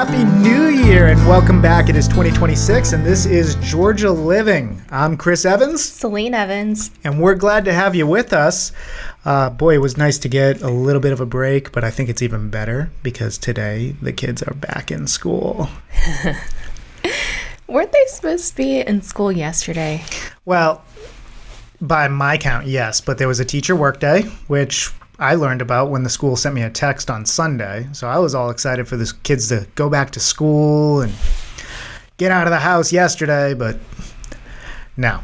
Happy New Year and welcome back. It is 2026 and this is Georgia Living. I'm Chris Evans. Céline Evans. And we're glad to have you with us. Boy, it was nice to get a little bit of a break, but I think it's even better because today the kids are back in school. Weren't they supposed to be in school yesterday? Well, by my count, yes, but there was a teacher workday, which I learned about when the school sent me a text on Sunday. So I was all excited for the kids to go back to school and get out of the house yesterday, but no.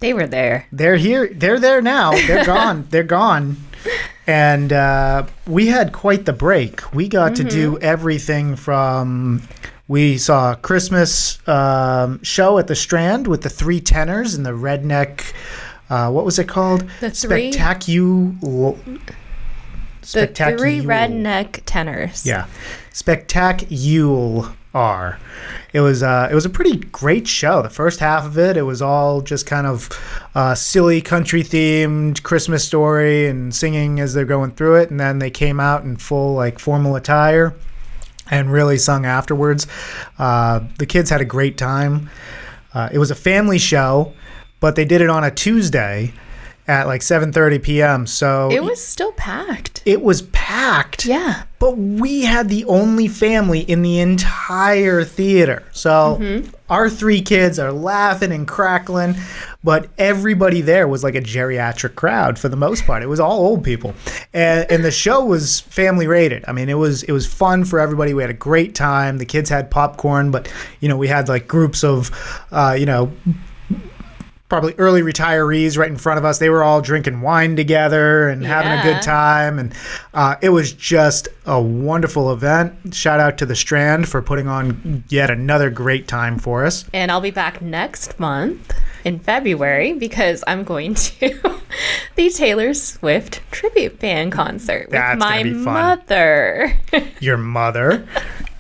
They were there. They're here. They're there now. They're gone. They're gone. And we had quite the break. We got to do everything from... We saw a Christmas show at the Strand with the three tenors and the redneck... what was it called? The three redneck tenors. Yeah, Spectacular. It was a pretty great show. The first half of it was all just kind of silly country themed Christmas story and singing as they're going through it, and then they came out in full like formal attire and really sung afterwards. The kids had a great time. It was a family show. But they did it on a Tuesday at like 7:30 p.m. So it was still packed. It was packed. Yeah. But we had the only family in the entire theater. So our three kids are laughing and crackling, but everybody there was like a geriatric crowd for the most part. It was all old people. And the show was family rated. I mean, it was fun for everybody. We had a great time. The kids had popcorn, but we had like groups of probably early retirees right in front of us. They were all drinking wine together and having a good time. And it was just a wonderful event. Shout out to the Strand for putting on yet another great time for us. And I'll be back next month in February because I'm going to the Taylor Swift tribute band concert with my mother. Your mother,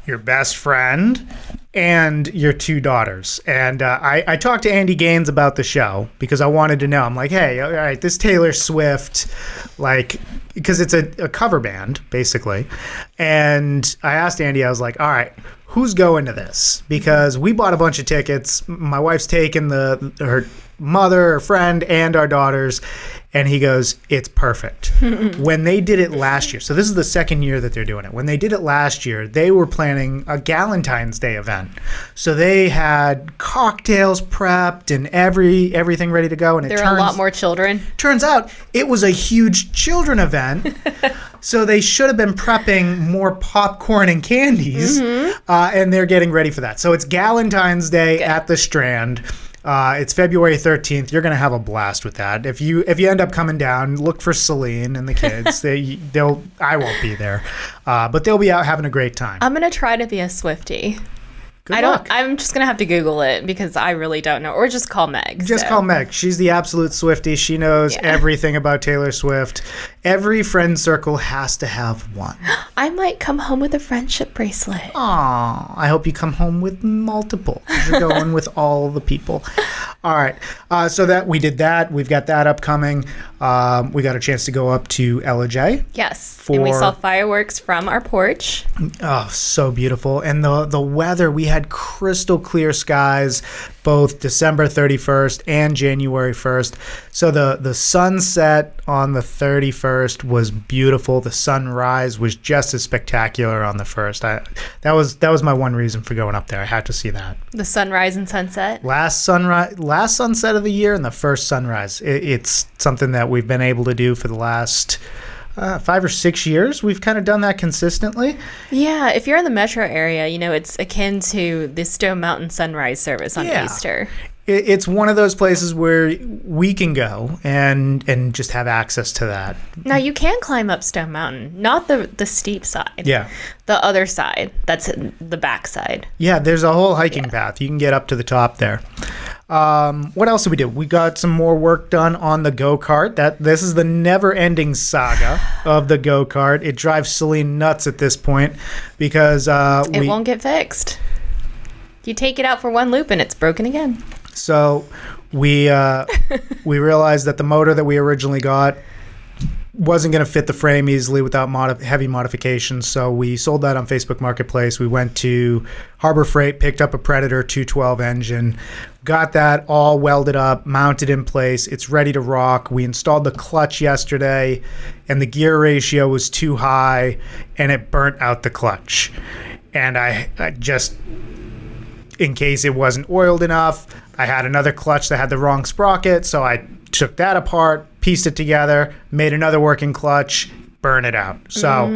your best friend, and your two daughters. And I talked to Andy Gaines about the show because I wanted to know. I'm like, hey, all right, this Taylor Swift, because it's a cover band, basically. And I asked Andy, I was like, all right, who's going to this? Because we bought a bunch of tickets. My wife's taken her mother, her friend, and our daughters. And he goes, it's perfect. When they did it last year, so this is the second year that they're doing it. When they did it last year, they were planning a Galentine's Day event. So they had cocktails prepped and everything ready to go. And there are a lot more children. Turns out it was a huge children event. So they should have been prepping more popcorn and candies. And they're getting ready for that. So it's Galentine's Day at the Strand. It's February 13th. You're going to have a blast with that. If you end up coming down, look for Céline and the kids. I won't be there, but they'll be out having a great time. I'm going to try to be a Swiftie. Good luck. I'm just going to have to Google it because I really don't know. Or just call Meg. Call Meg. She's the absolute Swiftie. She knows everything about Taylor Swift. Every friend circle has to have one. I might come home with a friendship bracelet. Aw, I hope you come home with multiple. You're going with all the people. All right. So that we did that. We've got that upcoming. We got a chance to go up to LJ. Yes. And we saw fireworks from our porch. Oh, so beautiful. And the weather, we had crystal clear skies both December 31st and January 1st. So the sunset on the 31st was beautiful. The sunrise was just as spectacular on the 1st. That was my one reason for going up there. I had to see that. The sunrise and sunset? Last sunset of the year and the first sunrise. It's something that we've been able to do for the last 5 or 6 years. We've kind of done that consistently. Yeah, if you're in the metro area, it's akin to the Stone Mountain sunrise service on Easter. It's one of those places where we can go and just have access to that. Now, you can climb up Stone Mountain, not the steep side. Yeah. The other side. That's the back side. Yeah, there's a whole hiking path. You can get up to the top there. What else did we do? We got some more work done on the go-kart. This is the never-ending saga of the go-kart. It drives Céline nuts at this point because it won't get fixed. You take it out for one loop and it's broken again. So we realized that the motor that we originally got wasn't going to fit the frame easily without heavy modifications, so we sold that on Facebook Marketplace. We went to Harbor Freight, picked up a Predator 212 engine, got that all welded up, mounted in place. It's ready to rock. We installed the clutch yesterday, and the gear ratio was too high, and it burnt out the clutch. And I just, in case it wasn't oiled enough, I had another clutch that had the wrong sprocket, so I took that apart, pieced it together, made another working clutch, burn it out. So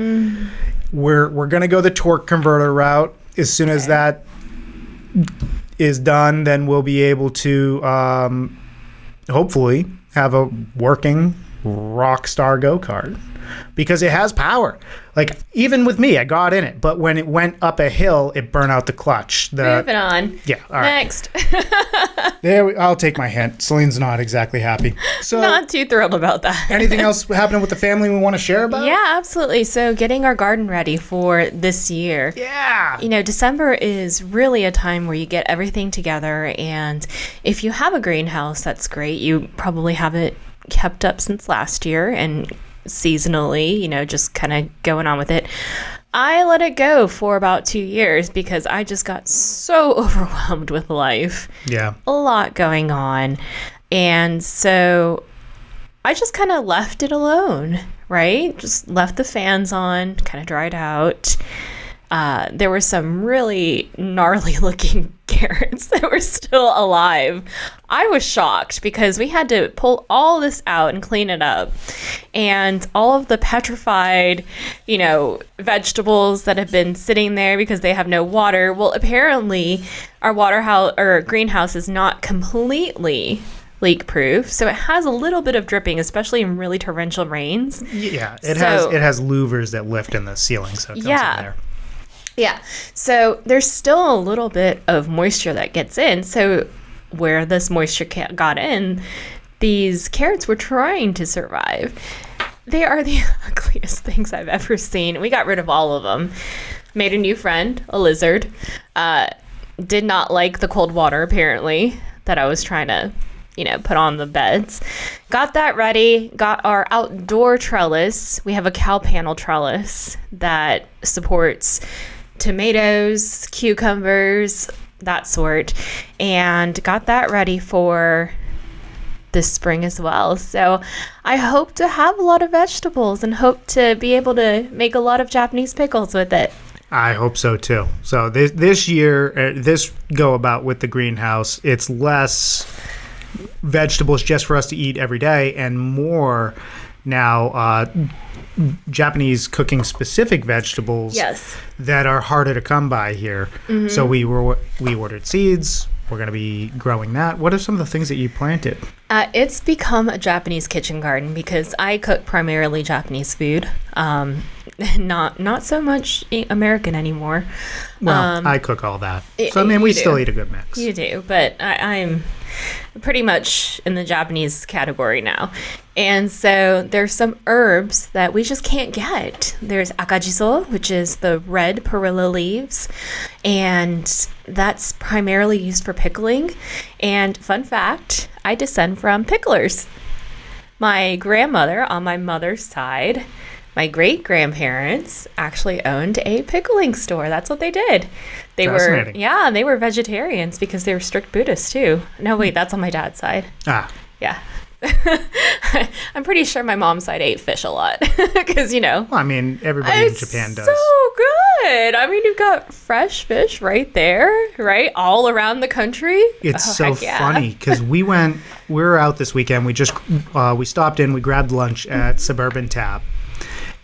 we're going to go the torque converter route. As soon as that is done, then we'll be able to hopefully have a working rock star go-kart, because it has power. Like, even with me, I got in it, but when it went up a hill, it burnt out the clutch. Moving on. Yeah. All right. Next. I'll take my hint. Celine's not exactly happy. So, not too thrilled about that. Anything else happening with the family we want to share about? Yeah, absolutely. So getting our garden ready for this year. Yeah. December is really a time where you get everything together. And if you have a greenhouse, that's great. You probably have it kept up since last year and seasonally, just kind of going on with it. I let it go for about 2 years because I just got so overwhelmed with life. Yeah. A lot going on. And so I just kind of left it alone, right? Just left the fans on, kind of dried out. There were some really gnarly looking carrots that were still alive. I was shocked because we had to pull all this out and clean it up. And all of the petrified, vegetables that have been sitting there because they have no water. Well, apparently our greenhouse is not completely leak proof, so it has a little bit of dripping, especially in really torrential rains. Yeah, it has louvers that lift in the ceiling, so it comes in there. Yeah, so there's still a little bit of moisture that gets in. So where this moisture got in, these carrots were trying to survive. They are the ugliest things I've ever seen. We got rid of all of them. Made a new friend, a lizard. Did not like the cold water, apparently, that I was trying to, put on the beds. Got that ready. Got our outdoor trellis. We have a cow panel trellis that supports tomatoes, cucumbers, that sort, and got that ready for this spring as well. So I hope to have a lot of vegetables and hope to be able to make a lot of Japanese pickles with it. I hope so too. So this year, this go about with the greenhouse, it's less vegetables just for us to eat every day and more now Japanese cooking specific vegetables that are harder to come by here. Mm-hmm. So we ordered seeds. We're going to be growing that. What are some of the things that you planted? It's become a Japanese kitchen garden because I cook primarily Japanese food. Not so much American anymore. Well, I cook all that. So, we still eat a good mix. You do, but I'm pretty much in the Japanese category now. And so there's some herbs that we just can't get. There's akajiso, which is the red perilla leaves, and that's primarily used for pickling. And fun fact, I descend from picklers. My grandmother on my mother's side, my great-grandparents actually owned a pickling store. That's what they did. They were vegetarians because they were strict Buddhists too. No, wait, that's on my dad's side. Yeah. I'm pretty sure my mom's side ate fish a lot because, Well, everybody in Japan does. So good. You've got fresh fish right there, right? All around the country. It's so funny because we were out this weekend. We just, we stopped in, we grabbed lunch at Suburban Tap.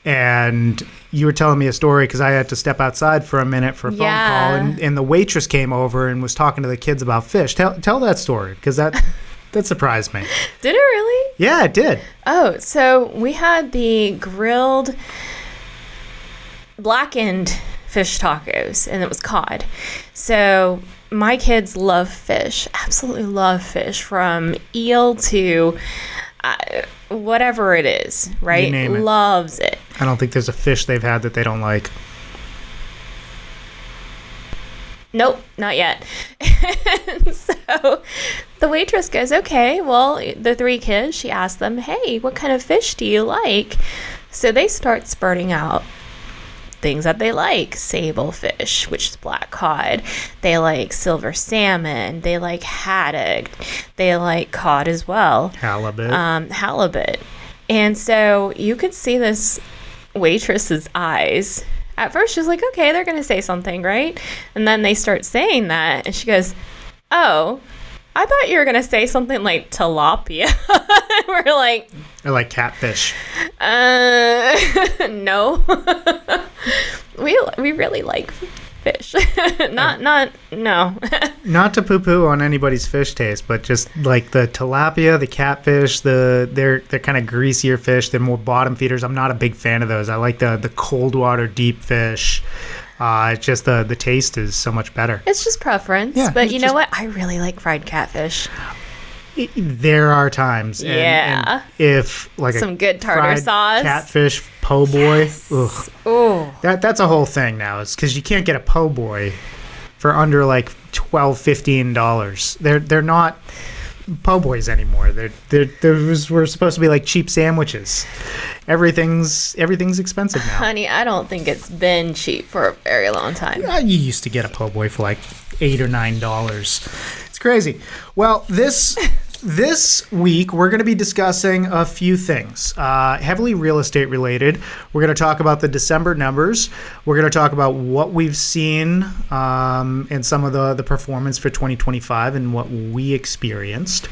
And you were telling me a story because I had to step outside for a minute for a phone call. And the waitress came over and was talking to the kids about fish. Tell that story because that surprised me. Did it really? Yeah, it did. Oh, so we had the grilled blackened fish tacos, and it was cod. So my kids love fish, absolutely love fish, from eel to whatever it is, right? You name it. Loves it. I don't think there's a fish they've had that they don't like. Nope, not yet. And so the waitress goes, okay, well, the 3 kids, she asked them, hey, what kind of fish do you like? So they start spurting out things that they like. Sable fish, which is black cod. They like silver salmon. They like haddock. They like cod as well. Halibut. Halibut. And so you could see this waitress's eyes. At first, she's like, okay, they're going to say something, right? And then they start saying that. And she goes, oh, I thought you were going to say something like tilapia. We're like... Or like catfish. No. We really like fish. No. Not to poo-poo on anybody's fish taste, but just like the tilapia, the catfish, they're kind of greasier fish. They're more bottom feeders. I'm not a big fan of those. I like the cold water deep fish. It's just the taste is so much better. It's just preference. Yeah, but you know what? I really like fried catfish. There are times. And if like some good tartar fried sauce. Catfish po' boy. Yes. Ugh. Ooh. That's a whole thing now. It's because you can't get a po' boy for under like $12-15. They're not po' boys anymore. We're supposed to be like cheap sandwiches. Everything's expensive now. Honey, I don't think it's been cheap for a very long time. Yeah, you used to get a po' boy for like $8 or $9. It's crazy. Well, this week we're going to be discussing a few things, heavily real estate related. We're going to talk about the December numbers. We're going to talk about what we've seen and some of the performance for 2025 and what we experienced.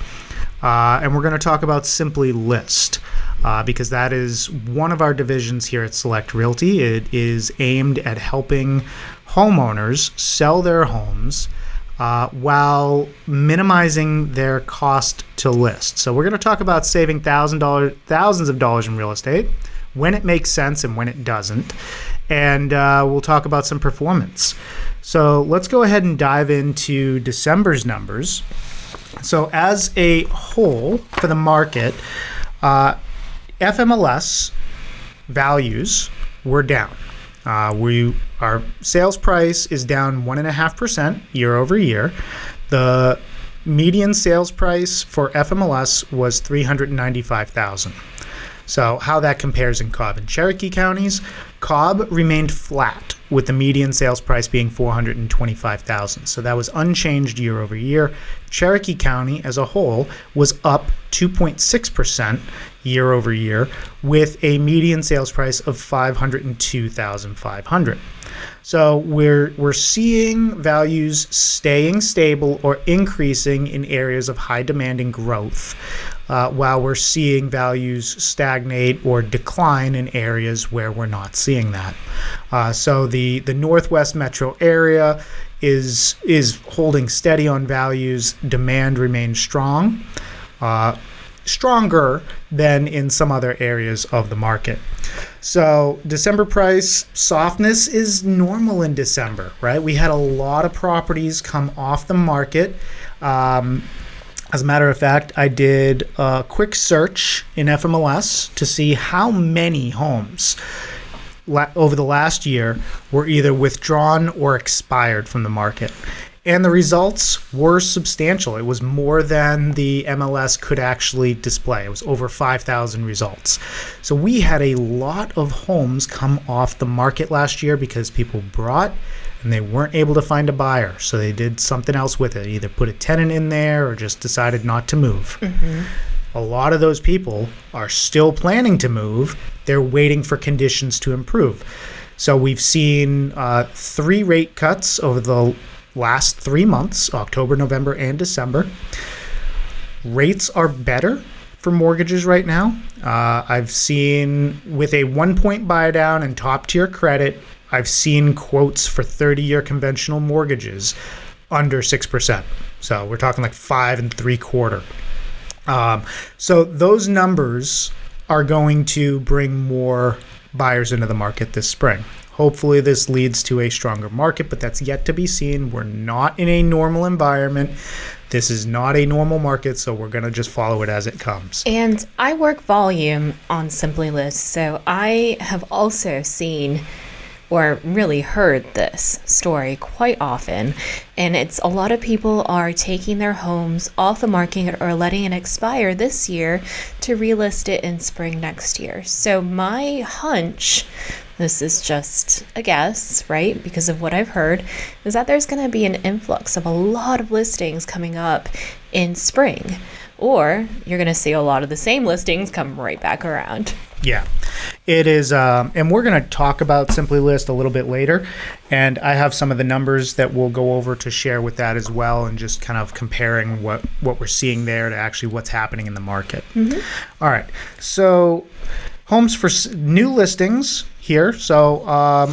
And we're going to talk about Simply List. Because that is one of our divisions here at Select Realty. It is aimed at helping homeowners sell their homes while minimizing their cost to list. So we're going to talk about saving thousands of dollars in real estate, when it makes sense and when it doesn't. And we'll talk about some performance. So let's go ahead and dive into December's numbers. So as a whole for the market, FMLS values were down. Our sales price is down 1.5% year over year. The median sales price for FMLS was $395,000. So how that compares in Cobb and Cherokee counties, Cobb remained flat with the median sales price being $425,000. So that was unchanged year over year. Cherokee County as a whole was up 2.6% year over year with a median sales price of $502,500. So we're seeing values staying stable or increasing in areas of high demand and growth, while we're seeing values stagnate or decline in areas where we're not seeing that. So the Northwest metro area is holding steady on values. Demand remains strong, stronger than in some other areas of the market. So December price softness is normal in December, right? We had a lot of properties come off the market. As a matter of fact, I did a quick search in FMLS to see how many homes over the last year were either withdrawn or expired from the market. And the results were substantial. It was more than the MLS could actually display. It was over 5,000 results. So we had a lot of homes come off the market last year because people brought and they weren't able to find a buyer. So they did something else with it, either put a tenant in there or just decided not to move. Mm-hmm. A lot of those people are still planning to move. They're waiting for conditions to improve. So we've seen 3 rate cuts over the last 3 months, October, November, and December. Rates are better for mortgages right now. I've seen with a 1-point buy down and top tier credit, I've seen quotes for 30-year conventional mortgages under 6%. So we're talking like 5 3/4. So those numbers are going to bring more buyers into the market this spring. Hopefully this leads to a stronger market, but that's yet to be seen. We're not in a normal environment. This is not a normal market, so we're going to just follow it as it comes. And I work volume on Simply List, so I have also seen or really heard this story quite often, and it's a lot of people are taking their homes off the market or letting it expire this year to relist it in spring next year. So my hunch, this is just a guess, right, because of what I've heard, is that there's going to be an influx of a lot of listings coming up in spring, or you're going to see a lot of the same listings come right back around. Yeah, it is. And we're going to talk about Simply List a little bit later. And I have some of the numbers that we'll go over to share with that as well, and just kind of comparing what we're seeing there to actually what's happening in the market. Mm-hmm. All right. So homes for new listings here. So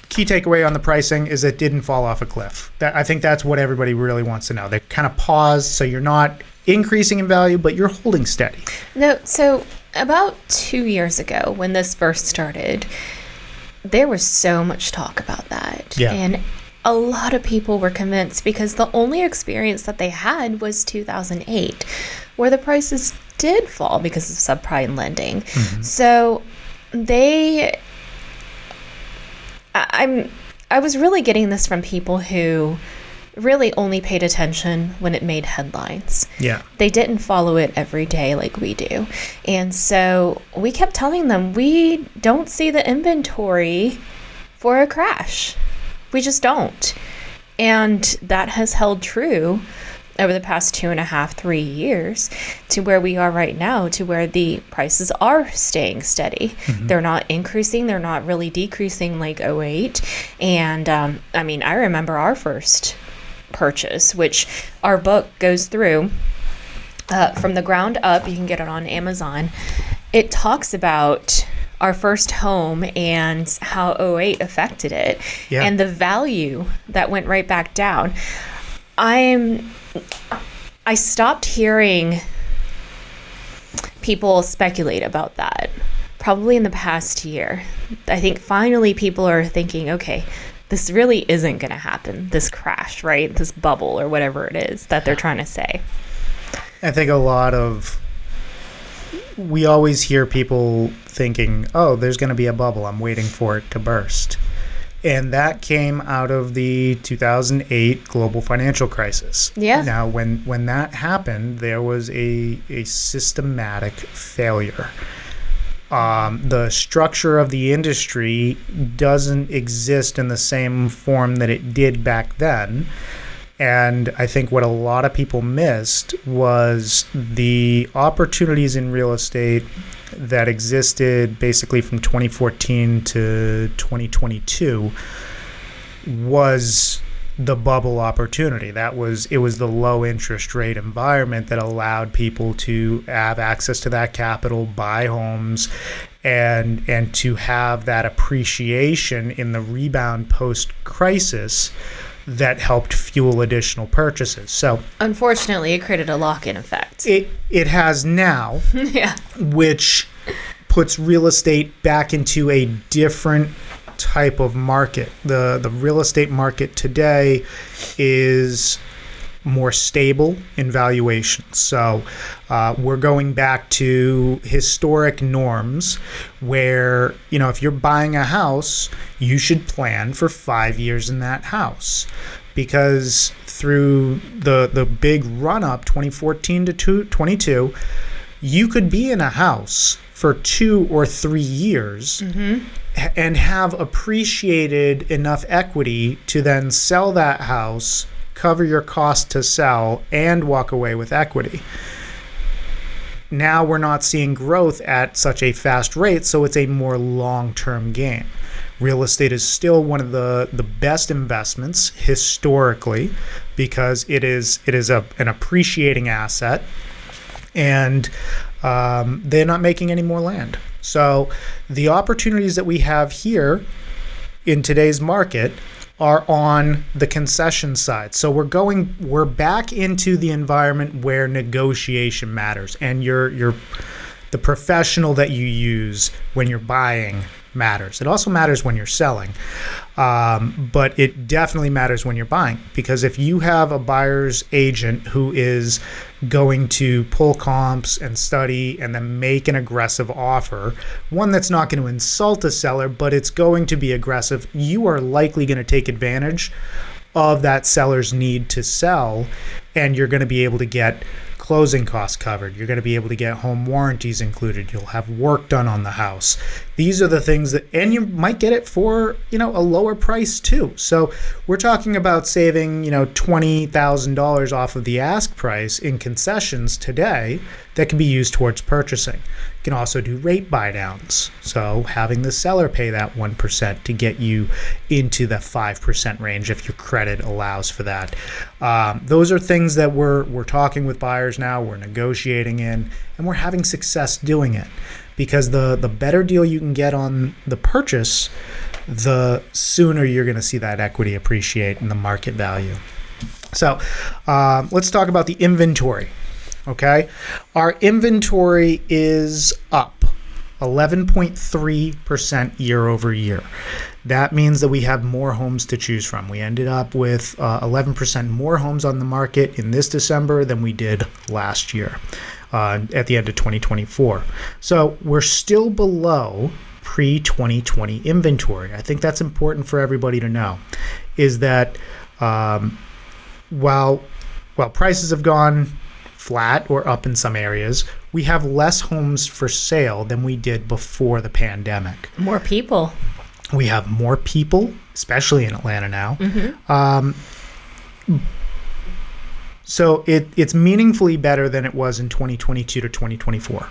key takeaway on the pricing is it didn't fall off a cliff. I think that's what everybody really wants to know. They kind of paused, so you're not increasing in value, but you're holding steady. No, so about 2 years ago when this first started, there was so much talk about that. Yeah. And a lot of people were convinced because the only experience that they had was 2008, where the prices did fall because of subprime lending. Mm-hmm. So I was really getting this from people who really only paid attention when it made headlines. Yeah. They didn't follow it every day like we do. And so we kept telling them we don't see the inventory for a crash. We just don't. And that has held true over the past 2.5, 3 years to where we are right now, to where the prices are staying steady. Mm-hmm. They're not increasing. They're not really decreasing like '08. And I remember our first purchase, which our book goes through from the ground up. You can get it on Amazon. It talks about our first home and how '08 affected it, and the value that went right back down. I stopped hearing people speculate about that probably in the past year. I think finally people are thinking, okay, this really isn't going to happen, this crash, right? This bubble or whatever it is that they're trying to say. I think we always hear people thinking, oh, there's going to be a bubble. I'm waiting for it to burst. And that came out of the 2008 global financial crisis. Yeah. Now, when that happened, there was a systematic failure. The structure of the industry doesn't exist in the same form that it did back then. And I think what a lot of people missed was the opportunities in real estate that existed basically from 2014 to 2022 was the bubble opportunity. It was the low interest rate environment that allowed people to have access to that capital, buy homes, and to have that appreciation in the rebound post-crisis that helped fuel additional purchases. So unfortunately, it created a lock-in effect. It has now, yeah, which puts real estate back into a different type of market. The real estate market today is more stable in valuation. So we're going back to historic norms where, if you're buying a house, you should plan for 5 years in that house, because through the big run up 2014 to 2022, you could be in a house for 2 or 3 years mm-hmm. and have appreciated enough equity to then sell that house, cover your cost to sell, and walk away with equity. Now we're not seeing growth at such a fast rate, so it's a more long-term game. Real estate is still one of the best investments historically, because it is an appreciating asset, and they're not making any more land. So the opportunities that we have here in today's market are on the concession side. So we're back into the environment where negotiation matters, and the professional that you use when you're buying matters. It also matters when you're selling. But it definitely matters when you're buying, because if you have a buyer's agent who is going to pull comps and study and then make an aggressive offer, one that's not going to insult a seller, but it's going to be aggressive, you are likely going to take advantage of that seller's need to sell, and you're going to be able to get closing costs covered. You're going to be able to get home warranties included. You'll have work done on the house. These are the things that, and you might get it for, a lower price too. So we're talking about saving, $20,000 off of the ask price in concessions today that can be used towards purchasing. You can also do rate buy downs. So having the seller pay that 1% to get you into the 5% range if your credit allows for that. Those are things that we're talking with buyers now, we're negotiating in, and we're having success doing it. Because the better deal you can get on the purchase, the sooner you're going to see that equity appreciate in the market value. So let's talk about the inventory. Okay, our inventory is up 11.3% year over year. That means that we have more homes to choose from. We ended up with 11% more homes on the market in this December than we did last year at the end of 2024. So we're still below pre-2020 inventory. I think that's important for everybody to know, is that while prices have gone flat or up in some areas, we have less homes for sale than we did before the pandemic. More people. We have more people, especially in Atlanta now. So it's meaningfully better than it was in 2022 to 2024.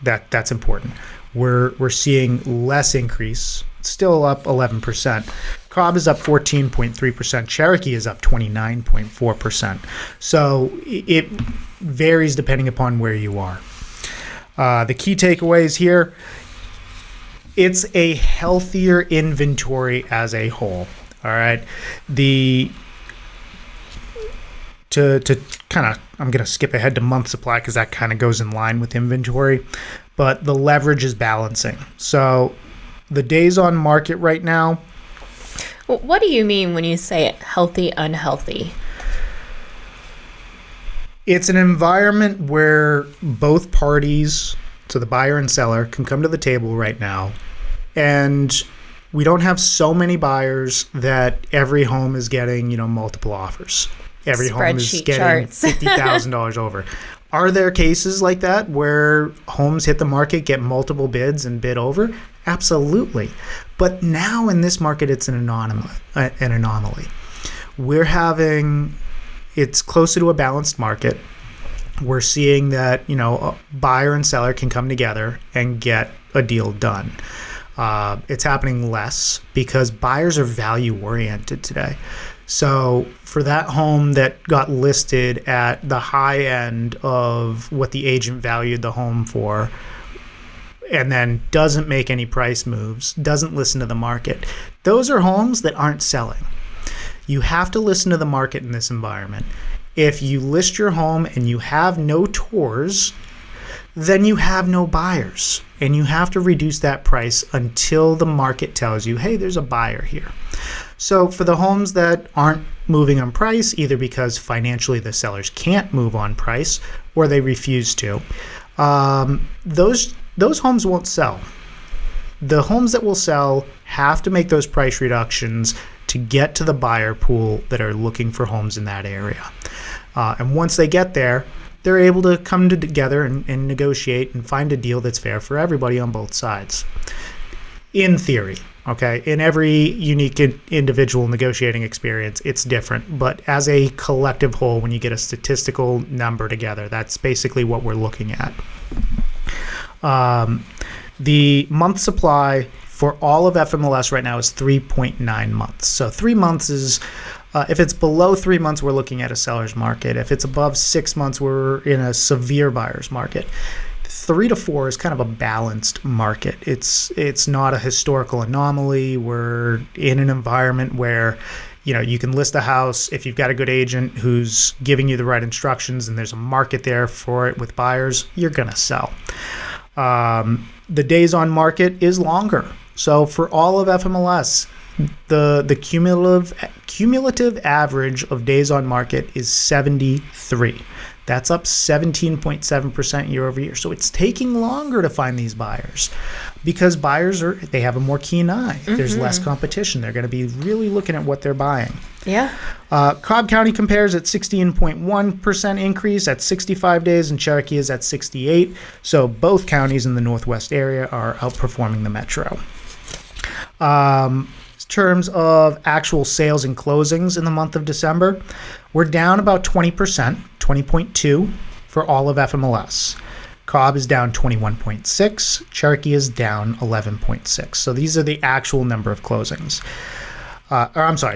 That's important. We're seeing less increase. It's still up 11%. Cobb is up 14.3%. Cherokee is up 29.4%. So it varies depending upon where you are. The key takeaways here: it's a healthier inventory as a whole. All right. To kind of, I'm going to skip ahead to month supply because that kind of goes in line with inventory, but the leverage is balancing. So the days on market right now. Well, what do you mean when you say healthy, unhealthy? It's an environment where both parties, so the buyer and seller, can come to the table right now, and we don't have so many buyers that every home is getting, multiple offers. Every home is getting $50,000 over. Are there cases like that where homes hit the market, get multiple bids, and bid over? Absolutely. But now in this market, it's an anomaly. It's closer to a balanced market. We're seeing that, a buyer and seller can come together and get a deal done. It's happening less because buyers are value oriented today. So for that home that got listed at the high end of what the agent valued the home for, and then doesn't make any price moves, doesn't listen to the market, those are homes that aren't selling. You have to listen to the market in this environment. If you list your home and you have no tours, then you have no buyers, and you have to reduce that price until the market tells you, hey, there's a buyer here. So for the homes that aren't moving on price, either because financially the sellers can't move on price or they refuse to, those homes won't sell. The homes that will sell have to make those price reductions to get to the buyer pool that are looking for homes in that area. And once they get there, they're able to come together and negotiate and find a deal that's fair for everybody on both sides. In theory, okay? In every unique individual negotiating experience, it's different. But as a collective whole, when you get a statistical number together, that's basically what we're looking at. The month supply for all of FMLS right now is 3.9 months. So 3 months is, if it's below 3 months, we're looking at a seller's market. If it's above 6 months, we're in a severe buyer's market. 3 to 4 is kind of a balanced market. It's not a historical anomaly. We're in an environment where, you can list a house if you've got a good agent who's giving you the right instructions and there's a market there for it with buyers, you're going to sell. The days on market is longer. So for all of FMLS, the cumulative average of days on market is 73. That's up 17.7% year over year. So it's taking longer to find these buyers because buyers they have a more keen eye. There's less competition. They're going to be really looking at what they're buying. Yeah. Cobb County compares at 16.1% increase at 65 days, and Cherokee is at 68. So both counties in the Northwest area are outperforming the metro. In terms of actual sales and closings in the month of December, we're down about 20%, 20.2 for all of FMLS. Cobb is down 21.6. Cherokee is down 11.6. So these are the actual number of closings.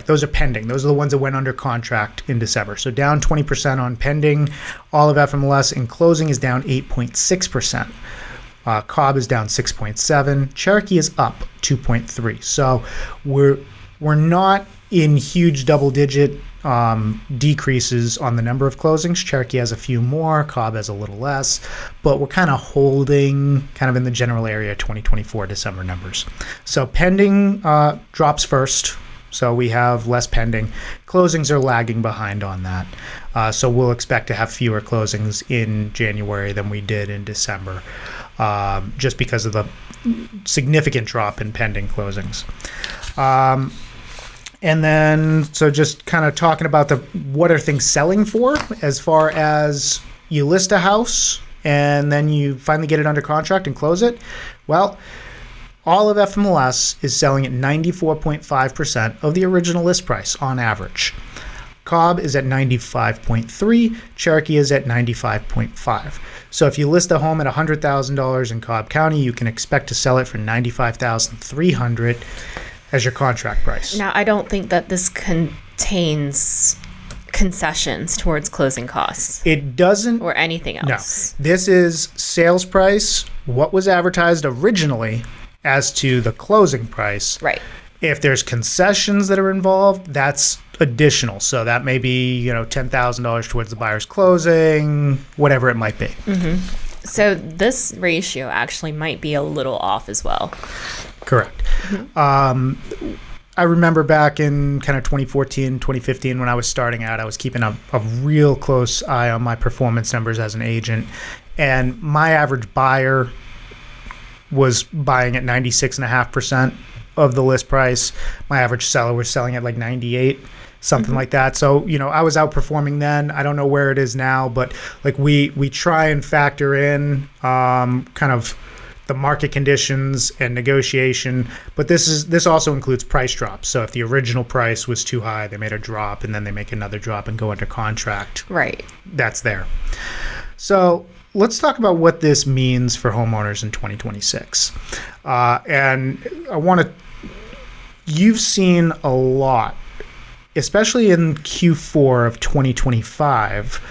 Those are pending. Those are the ones that went under contract in December. So down 20% on pending. All of FMLS in closing is down 8.6%. Cobb is down 6.7. Cherokee is up 2.3. So we're not in huge double-digit decreases on the number of closings. Cherokee has a few more. Cobb has a little less. But we're kind of holding kind of in the general area 2024 December numbers. So pending drops first. So we have less pending. Closings are lagging behind on that. So we'll expect to have fewer closings in January than we did in December, just because of the significant drop in pending closings. And then, so just kind of talking about what are things selling for as far as you list a house and then you finally get it under contract and close it. Well, all of FMLS is selling at 94.5% of the original list price on average. Cobb is at 95.3, Cherokee is at 95.5. So if you list a home at $100,000 in Cobb County, you can expect to sell it for $95,300 as your contract price. Now, I don't think that this contains concessions towards closing costs. It doesn't. Or anything else. No. This is sales price, what was advertised originally as to the closing price. Right. If there's concessions that are involved, that's additional. So that may be, $10,000 towards the buyer's closing, whatever it might be. Mm-hmm. So this ratio actually might be a little off as well. Correct. Mm-hmm. I remember back in kind of 2014, 2015, when I was starting out, I was keeping a real close eye on my performance numbers as an agent. And my average buyer was buying at 96.5% of the list price. My average seller was selling at like 98, something like that. So, I was outperforming then. I don't know where it is now, but like we try and factor in kind of the market conditions and negotiation, but this also includes price drops. So if the original price was too high, they made a drop and then they make another drop and go under contract. Right. That's there. So let's talk about what this means for homeowners in 2026. And you've seen a lot, especially in Q4 of 2025,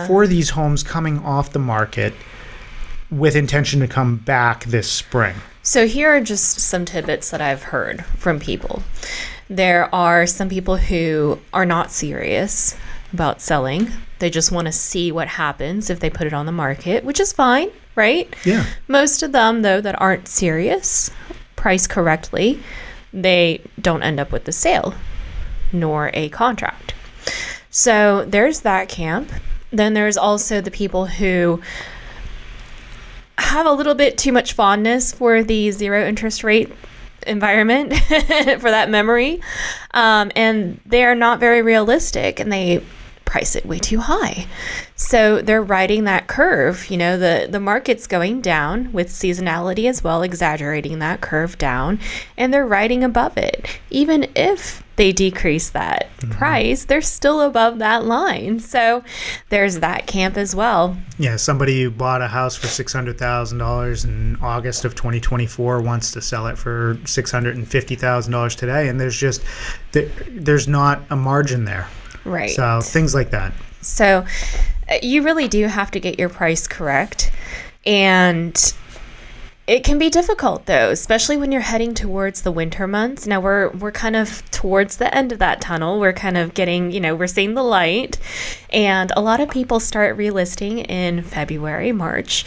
for these homes coming off the market with intention to come back this spring. So here are just some tidbits that I've heard from people. There are some people who are not serious about selling. They just want to see what happens if they put it on the market, which is fine, right? Yeah. Most of them, though, that aren't serious, priced correctly, they don't end up with the sale nor a contract. So there's that camp. Then there's also the people who have a little bit too much fondness for the zero interest rate environment, for that memory. And they're not very realistic and they price it way too high. So they're riding that curve. The market's going down with seasonality as well, exaggerating that curve down, and they're riding above it. Even if they decrease that price, they're still above that line. So there's that camp as well. Yeah, somebody who bought a house for $600,000 in August of 2024 wants to sell it for $650,000 today, and there's not a margin there. Right. So things like that. So you really do have to get your price correct. And it can be difficult, though, especially when you're heading towards the winter months. Now, we're kind of towards the end of that tunnel. We're kind of getting, we're seeing the light. And a lot of people start relisting in February, March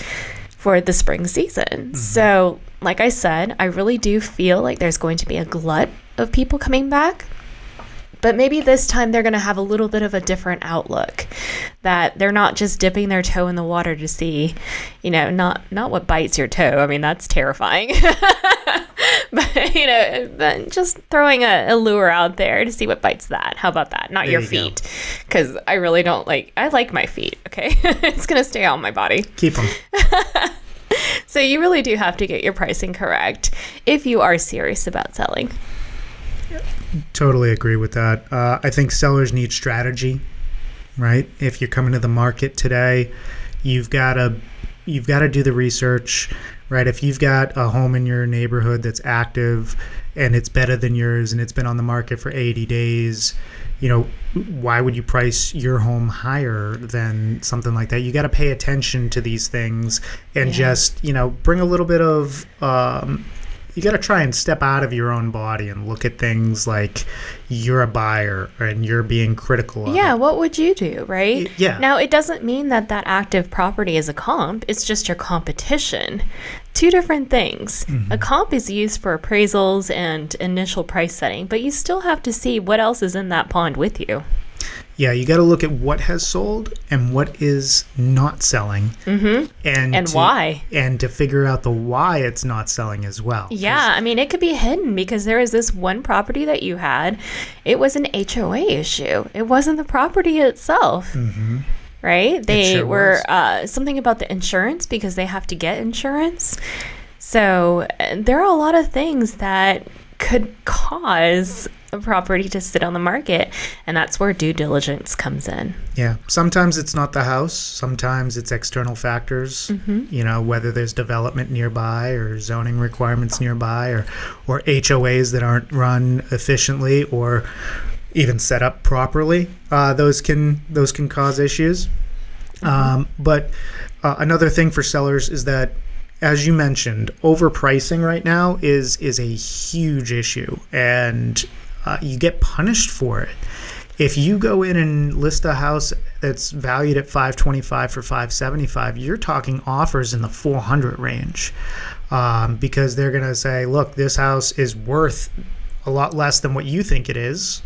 for the spring season. Mm-hmm. So, like I said, I really do feel like there's going to be a glut of people coming back. But maybe this time they're going to have a little bit of a different outlook, that they're not just dipping their toe in the water to see, not what bites your toe. I mean, that's terrifying. But, just throwing a lure out there to see what bites that. How about that? Not your feet. Because I really don't I like my feet, okay? It's going to stay on my body. Keep them. So you really do have to get your pricing correct if you are serious about selling. Totally agree with that. I think sellers need strategy, right? If you're coming to the market today, you've got to do the research, right? If you've got a home in your neighborhood that's active and it's better than yours and it's been on the market for 80 days, why would you price your home higher than something like that? You got to pay attention to these things and just, bring a little bit of you got to try and step out of your own body and look at things like you're a buyer and you're being critical of it. What would you do, right? Yeah. Now, it doesn't mean that active property is a comp. It's just your competition. Two different things. Mm-hmm. A comp is used for appraisals and initial price setting, but you still have to see what else is in that pond with you. Yeah, you got to look at what has sold and what is not selling. Mm-hmm. And why. And to figure out the why it's not selling as well. Yeah, I mean, it could be hidden because there is this one property that you had. It was an HOA issue. It wasn't the property itself. Mm-hmm. Right? They were something about the insurance because they have to get insurance. So there are a lot of things that could cause a property to sit on the market, and that's where due diligence comes in. Yeah, sometimes it's not the house, sometimes it's external factors. Mm-hmm. Whether there's development nearby or zoning requirements nearby or HOAs that aren't run efficiently or even set up properly. Those can cause issues. But another thing for sellers is that, as you mentioned, overpricing right now is a huge issue, and you get punished for it. If you go in and list a house that's valued at $525 for $575, you're talking offers in the 400 range, because they're going to say, look, this house is worth a lot less than what you think it is.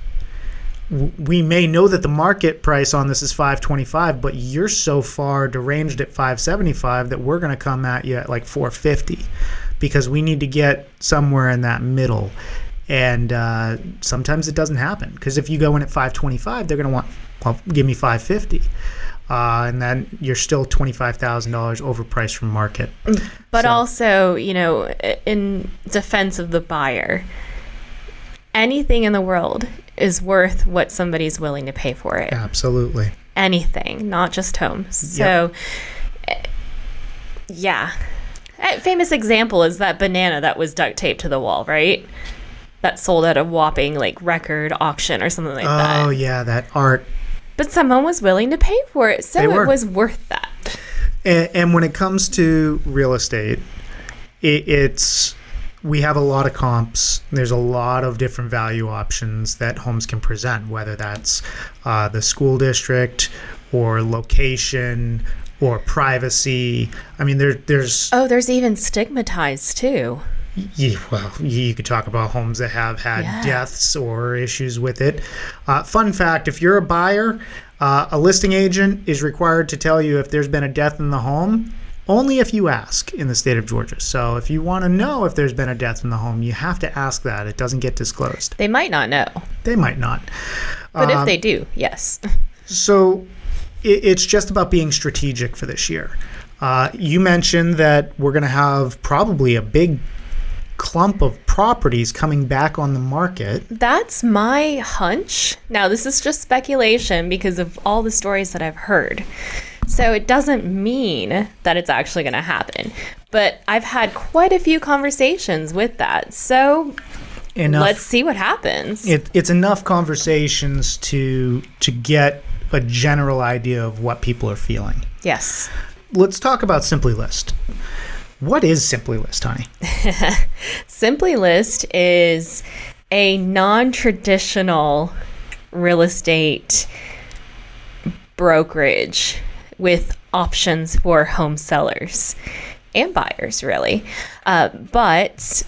We may know that the market price on this is $525, but you're so far deranged at $575 that we're going to come at you at like $450, because we need to get somewhere in that middle. And sometimes it doesn't happen, because if you go in at $525, they're going to want, well, give me $550. And then you're still $25,000 overpriced from market. But also, in defense of the buyer, anything in the world is worth what somebody's willing to pay for it. Absolutely. Anything, not just homes. So, yeah. A famous example is that banana that was duct taped to the wall, right? That sold at a whopping record auction or something like that. Oh, yeah, that art. But someone was willing to pay for it, so it was worth that. And when it comes to real estate, we have a lot of comps. There's a lot of different value options that homes can present, whether that's the school district or location or privacy. I mean, there's... Oh, there's even stigmatized, too. Yeah, well, you could talk about homes that have had deaths or issues with it. Fun fact, if you're a buyer, a listing agent is required to tell you if there's been a death in the home, only if you ask in the state of Georgia. So if you want to know if there's been a death in the home, you have to ask that. It doesn't get disclosed. They might not know. They might not. But if they do, yes. So it's just about being strategic for this year. You mentioned that we're going to have probably a big clump of properties coming back on the market. That's my hunch. Now, this is just speculation because of all the stories that I've heard. So it doesn't mean that it's actually going to happen. But I've had quite a few conversations with that. So let's see what happens. It's enough conversations to get a general idea of what people are feeling. Yes. Let's talk about Simply List. What is Simply List, honey? Simply List is a non-traditional real estate brokerage with options for home sellers and buyers, really. But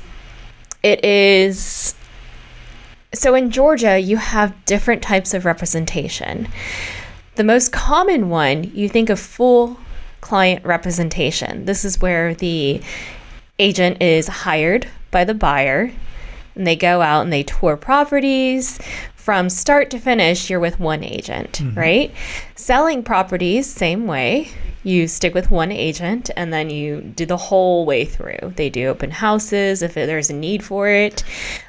it is So in Georgia, you have different types of representation. The most common one, you think of full client representation. This is where the agent is hired by the buyer, and they go out and they tour properties. From start to finish, you're with one agent, right? Selling properties, same way. You stick with one agent, and then you do the whole way through. They do open houses if there's a need for it.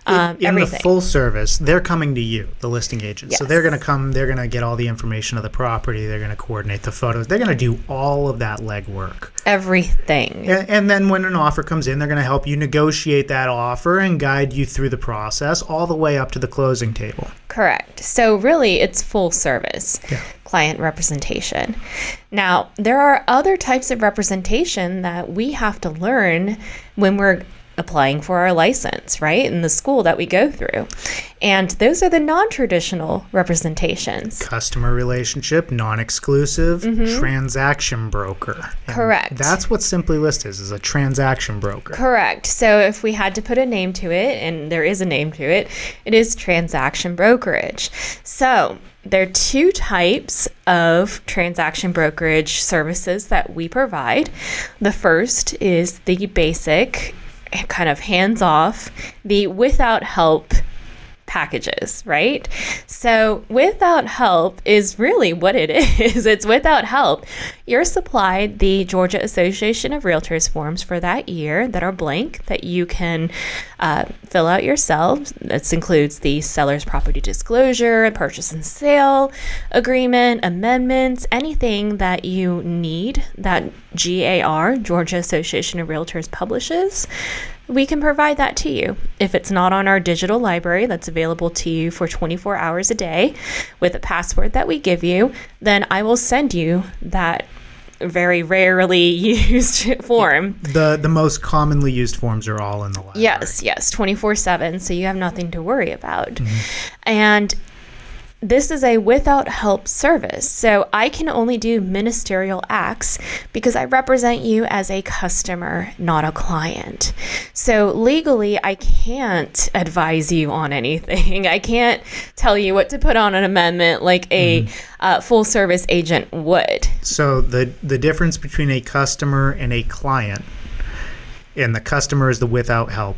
In everything. the full service, they're coming to you, the listing agent. Yes. So they're going to come, they're going to get all the information of the property, they're going to coordinate the photos, they're going to do all of that legwork. Everything. And then when an offer comes in, they're going to help you negotiate that offer and guide you through the process all the way up to the closing table. Correct. So really, it's full service client representation. Now, there are other types of representation that we have to learn when we're applying for our license, right? In the school that we go through. And those are the non-traditional representations. Customer relationship, non-exclusive, transaction broker. And Correct. that's what Simply List is a transaction broker. Correct. So if we had to put a name to it, and there is a name to it, it is transaction brokerage. So there are two types of transaction brokerage services that we provide. The first is the basic, kind of hands-off, the without help packages, right? So without help is really what it is. It's without help. You're supplied the Georgia Association of Realtors forms for that year that are blank that you can fill out yourself. This includes the seller's property disclosure, purchase and sale agreement, amendments, anything that you need that GAR, Georgia Association of Realtors, publishes. We can provide that to you. If it's not on our digital library that's available to you for 24 hours a day with a password that we give you, then I will send you that very rarely used form. The most commonly used forms are all in the library. Yes, 24/7, so you have nothing to worry about. And this is a without help service. So I can only do ministerial acts because I represent you as a customer, not a client. So legally, I can't advise you on anything. I can't tell you what to put on an amendment like a full service agent would. So the difference between a customer and a client, and the customer is the without help,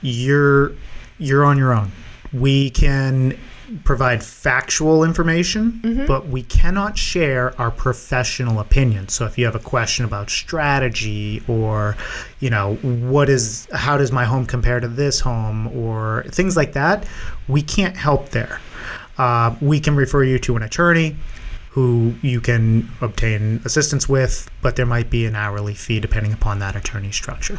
you're on your own. We can provide factual information, but we cannot share our professional opinion. So if you have a question about strategy or, how does my home compare to this home or things like that, we can't help there. We can refer you to an attorney who you can obtain assistance with, but there might be an hourly fee depending upon that attorney structure.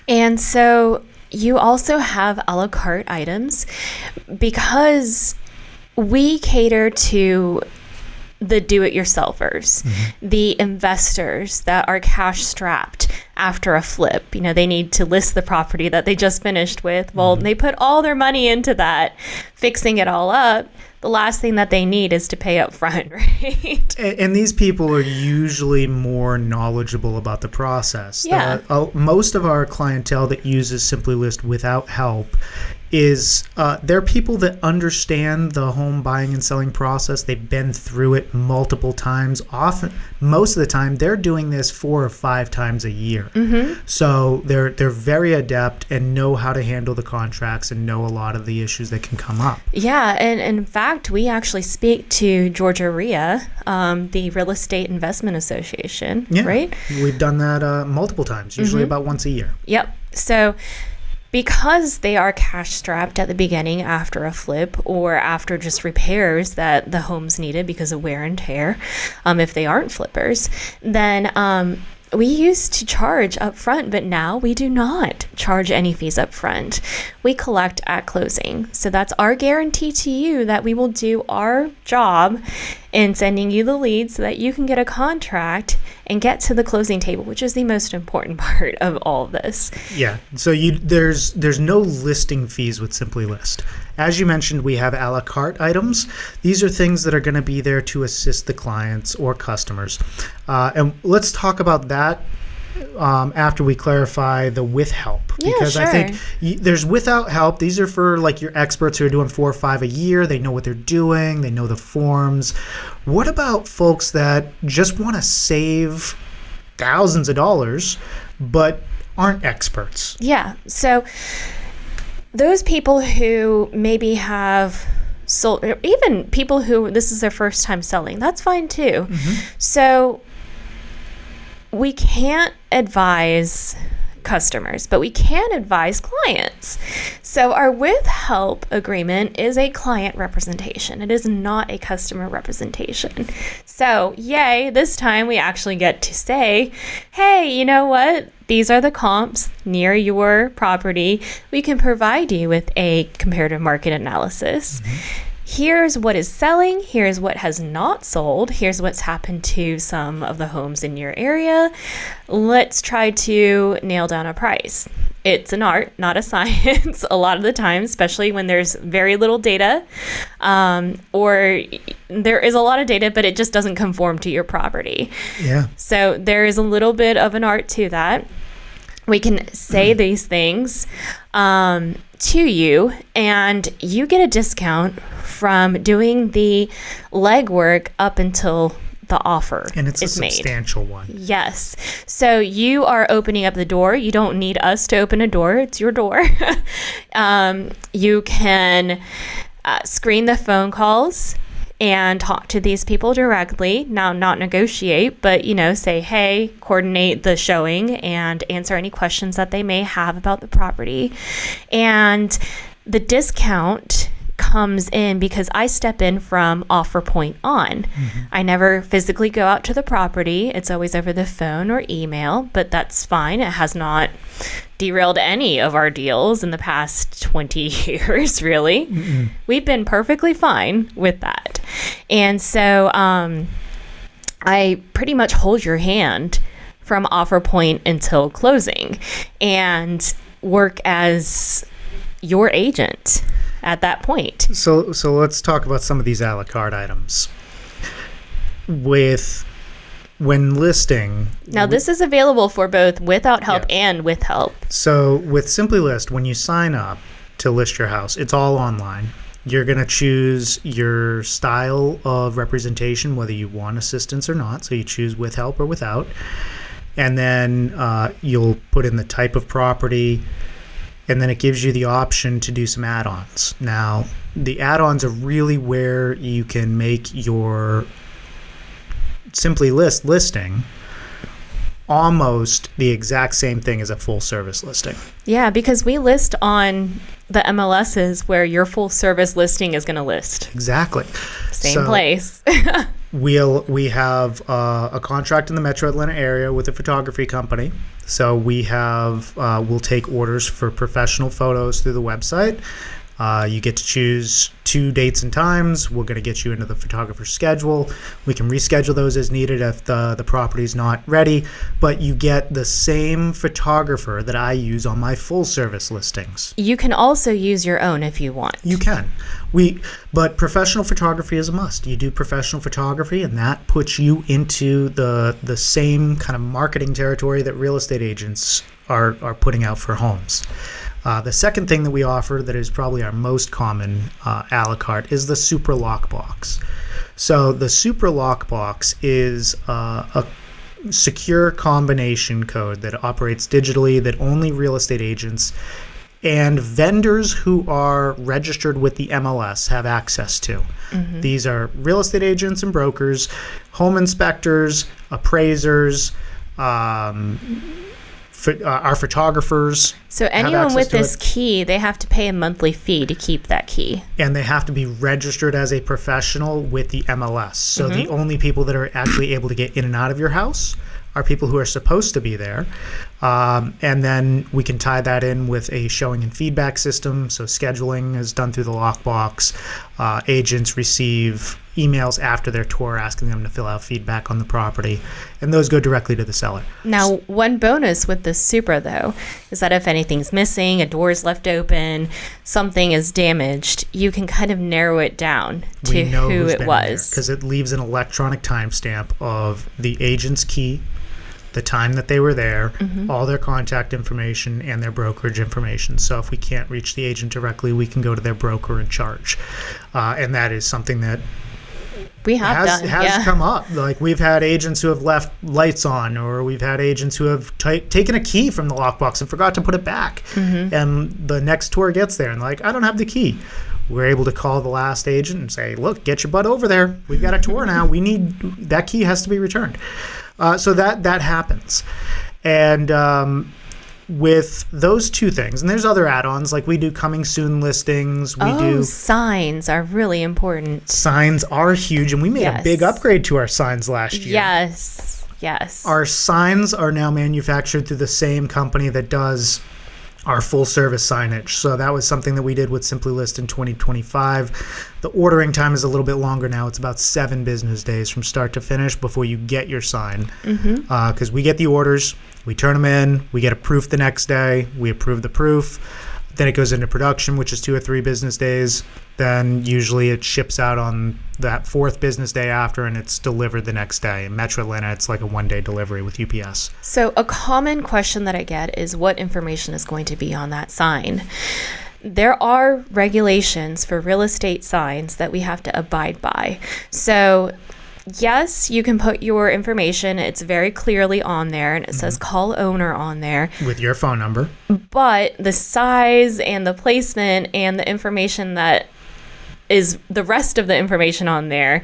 And so you also have a la carte items because we cater to the do-it-yourselfers, the investors that are cash strapped after a flip. They need to list the property that they just finished with. Well, they put all their money into that, fixing it all up. The last thing that they need is to pay up front, right? And these people are usually more knowledgeable about the process. Yeah. Most of our clientele that uses Simply List without help is they're people that understand the home buying and selling process. They've been through it multiple times. Often, most of the time, they're doing this 4 or 5 times a year. So they're very adept and know how to handle the contracts and know a lot of the issues that can come up. Yeah, and in fact, we actually speak to Georgia RIA, the Real Estate Investment Association, right? We've done that multiple times, usually about once a year. Yep. So because they are cash strapped at the beginning after a flip or after just repairs that the home's needed because of wear and tear, if they aren't flippers, then we used to charge up front, but now we do not charge any fees up front. We collect at closing. So that's our guarantee to you that we will do our job in sending you the leads so that you can get a contract and get to the closing table, which is the most important part of all of this. Yeah. So there's no listing fees with Simply List. As you mentioned, we have a la carte items. These are things that are going to be there to assist the clients or customers. And let's talk about that after we clarify the with help Yeah, because sure. I think there's without help. These are for like your experts who are doing 4 or 5 a year. They know what they're doing. They know the forms. What about folks that just want to save thousands of dollars but aren't experts? Yeah. So those people who maybe have sold, or even people who this is their first time selling, that's fine too. So we can't advise customers, but we can advise clients. So our with help agreement is a client representation. It is not a customer representation. So yay, this time we actually get to say, hey, you know what? These are the comps near your property. We can provide you with a comparative market analysis. Here's what is selling. Here's what has not sold. Here's what's happened to some of the homes in your area. Let's try to nail down a price. It's an art, not a science, a lot of the time, especially when there's very little data, or there is a lot of data, but it just doesn't conform to your property. Yeah. So there is a little bit of an art to that. We can say these things to you, and you get a discount from doing the legwork up until the offer And it's a is made. substantial one. Yes. So you are opening up the door. You don't need us to open a door. It's your door. You can screen the phone calls and talk to these people directly. Now, not negotiate, but, say, hey, coordinate the showing and answer any questions that they may have about the property. And the discount comes in because I step in from offer point on. I never physically go out to the property. It's always over the phone or email, but that's fine. It has not derailed any of our deals in the past 20 years, really. We've been perfectly fine with that. And so I pretty much hold your hand from offer point until closing and work as your agent at that point. So let's talk about some of these a la carte items. When listing... Now, this is available for both without help Yes. and with help. So with Simply List, when you sign up to list your house, it's all online. You're going to choose your style of representation, whether you want assistance or not. So you choose with help or without. And then you'll put in the type of property, and then it gives you the option to do some add-ons. Now, the add-ons are really where you can make your Simply List listing almost the exact same thing as a full service listing. Yeah, because we list on the MLSs where your full service listing is going to list. Exactly. Same place. We have a contract in the Metro Atlanta area with a photography company. So we'll take orders for professional photos through the website. You get to choose 2 dates and times. We're going to get you into the photographer's schedule. We can reschedule those as needed if the property's not ready. But you get the same photographer that I use on my full service listings. You can also use your own if you want. You can. But professional photography is a must. You do professional photography, and that puts you into the same kind of marketing territory that real estate agents are putting out for homes. The second thing that we offer that is probably our most common a la carte is the Super Lockbox. So the Super Lockbox is a secure combination code that operates digitally that only real estate agents and vendors who are registered with the MLS have access to. These are real estate agents and brokers, home inspectors, appraisers, our photographers. So anyone with this key, they have to pay a monthly fee to keep that key. And they have to be registered as a professional with the MLS. So the only people that are actually able to get in and out of your house are people who are supposed to be there. And then we can tie that in with a showing and feedback system. So scheduling is done through the lockbox. Agents receive emails after their tour asking them to fill out feedback on the property. And those go directly to the seller. Now, one bonus with the Supra, though, is that if anything's missing, a door is left open, something is damaged, you can kind of narrow it down to who it was. Because it leaves an electronic timestamp of the agent's key, the time that they were there, all their contact information, and their brokerage information. So if we can't reach the agent directly, we can go to their broker and charge. And that is something that we has come up. Like, we've had agents who have left lights on, or we've had agents who have taken a key from the lockbox and forgot to put it back. And the next tour gets there and like, I don't have the key. We're able to call the last agent and say, look, get your butt over there. We've got a tour now. We need that key has to be returned. So that happens. And with those two things, and there's other add-ons, like we do coming soon listings. We do signs are really important. Signs are huge, and we made a big upgrade to our signs last year. Yes. Our signs are now manufactured through the same company that does our full service signage. So that was something that we did with Simply List in 2025. The ordering time is a little bit longer now. It's about 7 business days from start to finish before you get your sign. Because we get the orders, we turn them in, we get a proof the next day, we approve the proof. Then it goes into production, which is 2 or 3 business days. Then usually it ships out on that 4th business day after, and it's delivered the next day. In Metro Atlanta, it's like a 1-day delivery with UPS. So a common question that I get is what information is going to be on that sign? There are regulations for real estate signs that we have to abide by. So yes, you can put your information. It's very clearly on there, and it says call owner on there. With your phone number. But the size and the placement and the information that is the rest of the information on there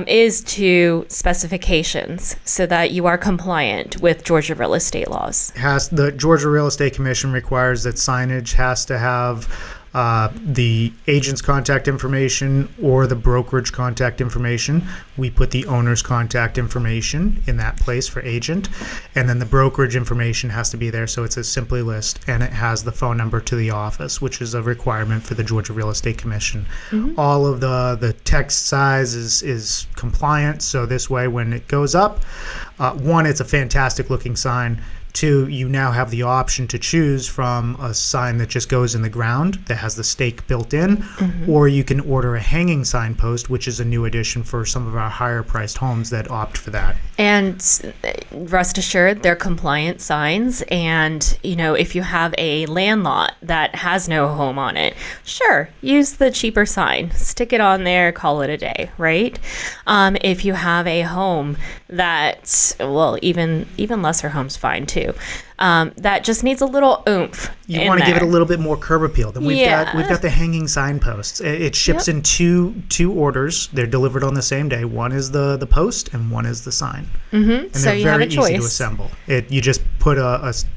is to specifications so that you are compliant with Georgia real estate laws. The Georgia Real Estate Commission requires that signage has to have the agent's contact information or the brokerage contact information. We put the owner's contact information in that place for agent, and then the brokerage information has to be there, so it's a Simply List, and it has the phone number to the office, which is a requirement for the Georgia Real Estate Commission. All of the text size is compliant, so this way when it goes up, 1, it's a fantastic looking sign. 2, you now have the option to choose from a sign that just goes in the ground that has the stake built in, or you can order a hanging signpost, which is a new addition for some of our higher priced homes that opt for that. And rest assured, they're compliant signs. And, if you have a land lot that has no home on it, sure, use the cheaper sign, stick it on there, call it a day, right? If you have a home that, even lesser homes fine too. That just needs a little oomph. You want to give it a little bit more curb appeal. Then we've got the hanging signposts. It ships in two orders. They're delivered on the same day. One is the post and one is the sign. And so they're you very have a choice. easy to assemble. You just put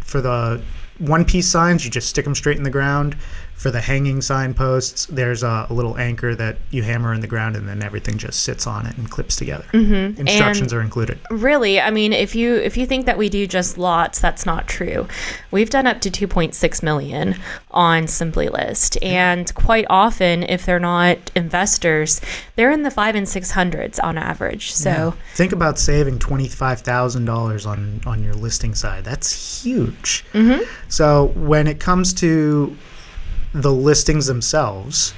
for the one-piece signs, you just stick them straight in the ground. For the hanging signposts, there's a little anchor that you hammer in the ground, and then everything just sits on it and clips together. Instructions are included. Really, if you think that we do just lots, that's not true. We've done up to 2.6 million on Simply List, and quite often, if they're not investors, they're in the 500s and 600s on average. So think about saving $25,000 on your listing side. That's huge. So when it comes to the listings themselves,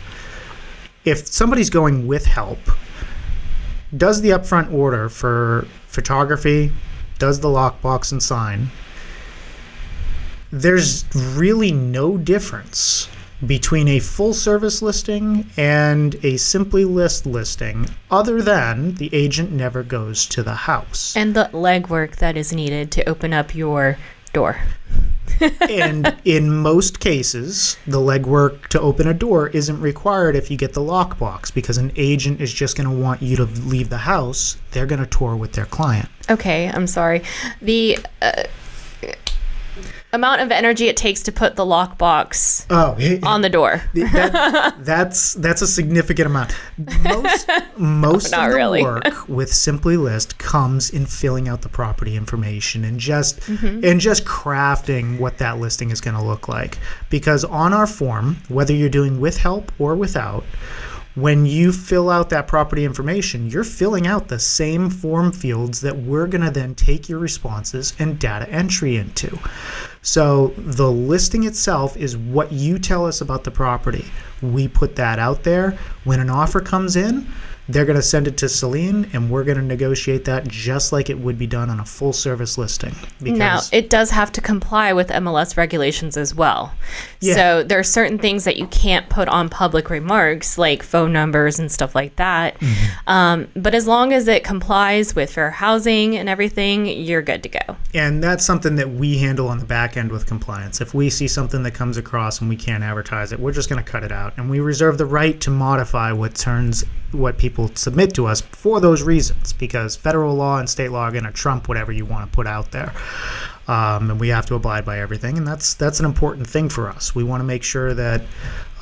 if somebody's going with help, does the upfront order for photography, does the lockbox and sign, there's really no difference between a full service listing and a Simply List listing, other than the agent never goes to the house. And the legwork that is needed to open up your door. And in most cases, the legwork to open a door isn't required if you get the lockbox, because an agent is just going to want you to leave the house. They're going to tour with their client. Okay, I'm sorry. The amount of energy it takes to put the lockbox on the door. That's a significant amount. Most of the work with Simply List comes in filling out the property information and just crafting what that listing is going to look like. Because on our form, whether you're doing with help or without, when you fill out that property information, you're filling out the same form fields that we're going to then take your responses and data entry into. So the listing itself is what you tell us about the property. We put that out there. When an offer comes in, they're going to send it to Céline, and we're going to negotiate that just like it would be done on a full service listing. Now, it does have to comply with MLS regulations as well. Yeah. So there are certain things that you can't put on public remarks, like phone numbers and stuff like that. But as long as it complies with fair housing and everything, you're good to go. And that's something that we handle on the back end with compliance. If we see something that comes across and we can't advertise it, we're just going to cut it out. And we reserve the right to modify what people submit to us for those reasons, because federal law and state law are going to trump whatever you want to put out there. And we have to abide by everything. And that's an important thing for us. We want to make sure that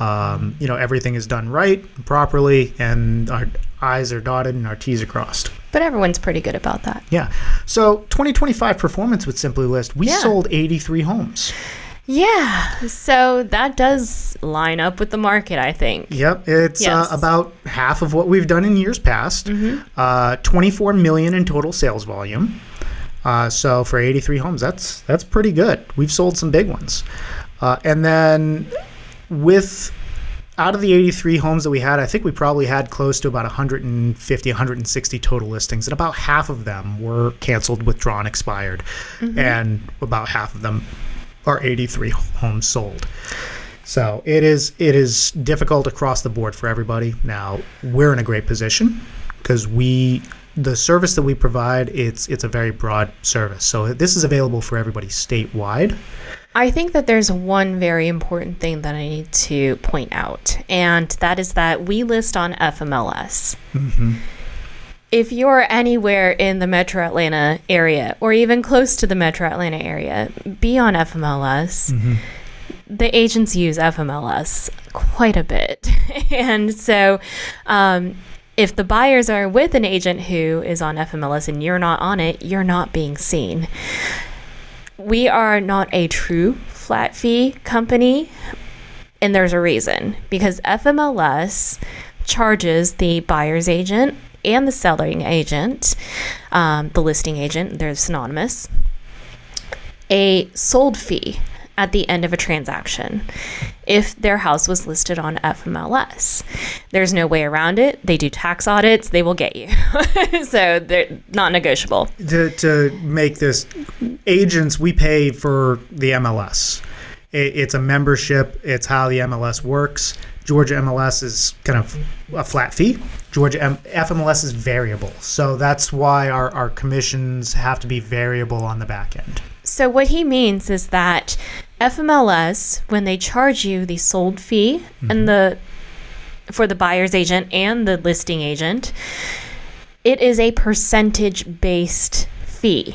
everything is done right, properly, and our I's are dotted and our T's are crossed. But everyone's pretty good about that. Yeah. So 2025 performance with Simply List, we sold 83 homes. Yeah. So that does line up with the market, I think. Yep. It's about half of what we've done in years past. $24 million in total sales volume. So for 83 homes, that's pretty good. We've sold some big ones. And then out of the 83 homes that we had, I think we probably had close to about 150, 160 total listings. And about half of them were canceled, withdrawn, expired. And about half of them are 83 homes sold. So it is difficult across the board for everybody. Now, we're in a great position because the service that we provide, it's a very broad service. So this is available for everybody statewide. I think that there's one very important thing that I need to point out, and that is that we list on FMLS. If you're anywhere in the Metro Atlanta area or even close to the Metro Atlanta area, be on FMLS. The agents use FMLS quite a bit. And so if the buyers are with an agent who is on FMLS and you're not on it, you're not being seen. We are not a true flat fee company, and there's a reason. Because FMLS charges the buyer's agent and the selling agent, the listing agent, they're synonymous, a sold fee at the end of a transaction if their house was listed on FMLS. There's no way around it. They do tax audits. They will get you. So they're not negotiable. To make this, agents, we pay for the MLS. It's a membership. It's how the MLS works. Georgia MLS is kind of a flat fee. Georgia FMLS is variable. So that's why our commissions have to be variable on the back end. So what he means is that FMLS, when they charge you the sold fee and for the buyer's agent and the listing agent, it is a percentage-based fee.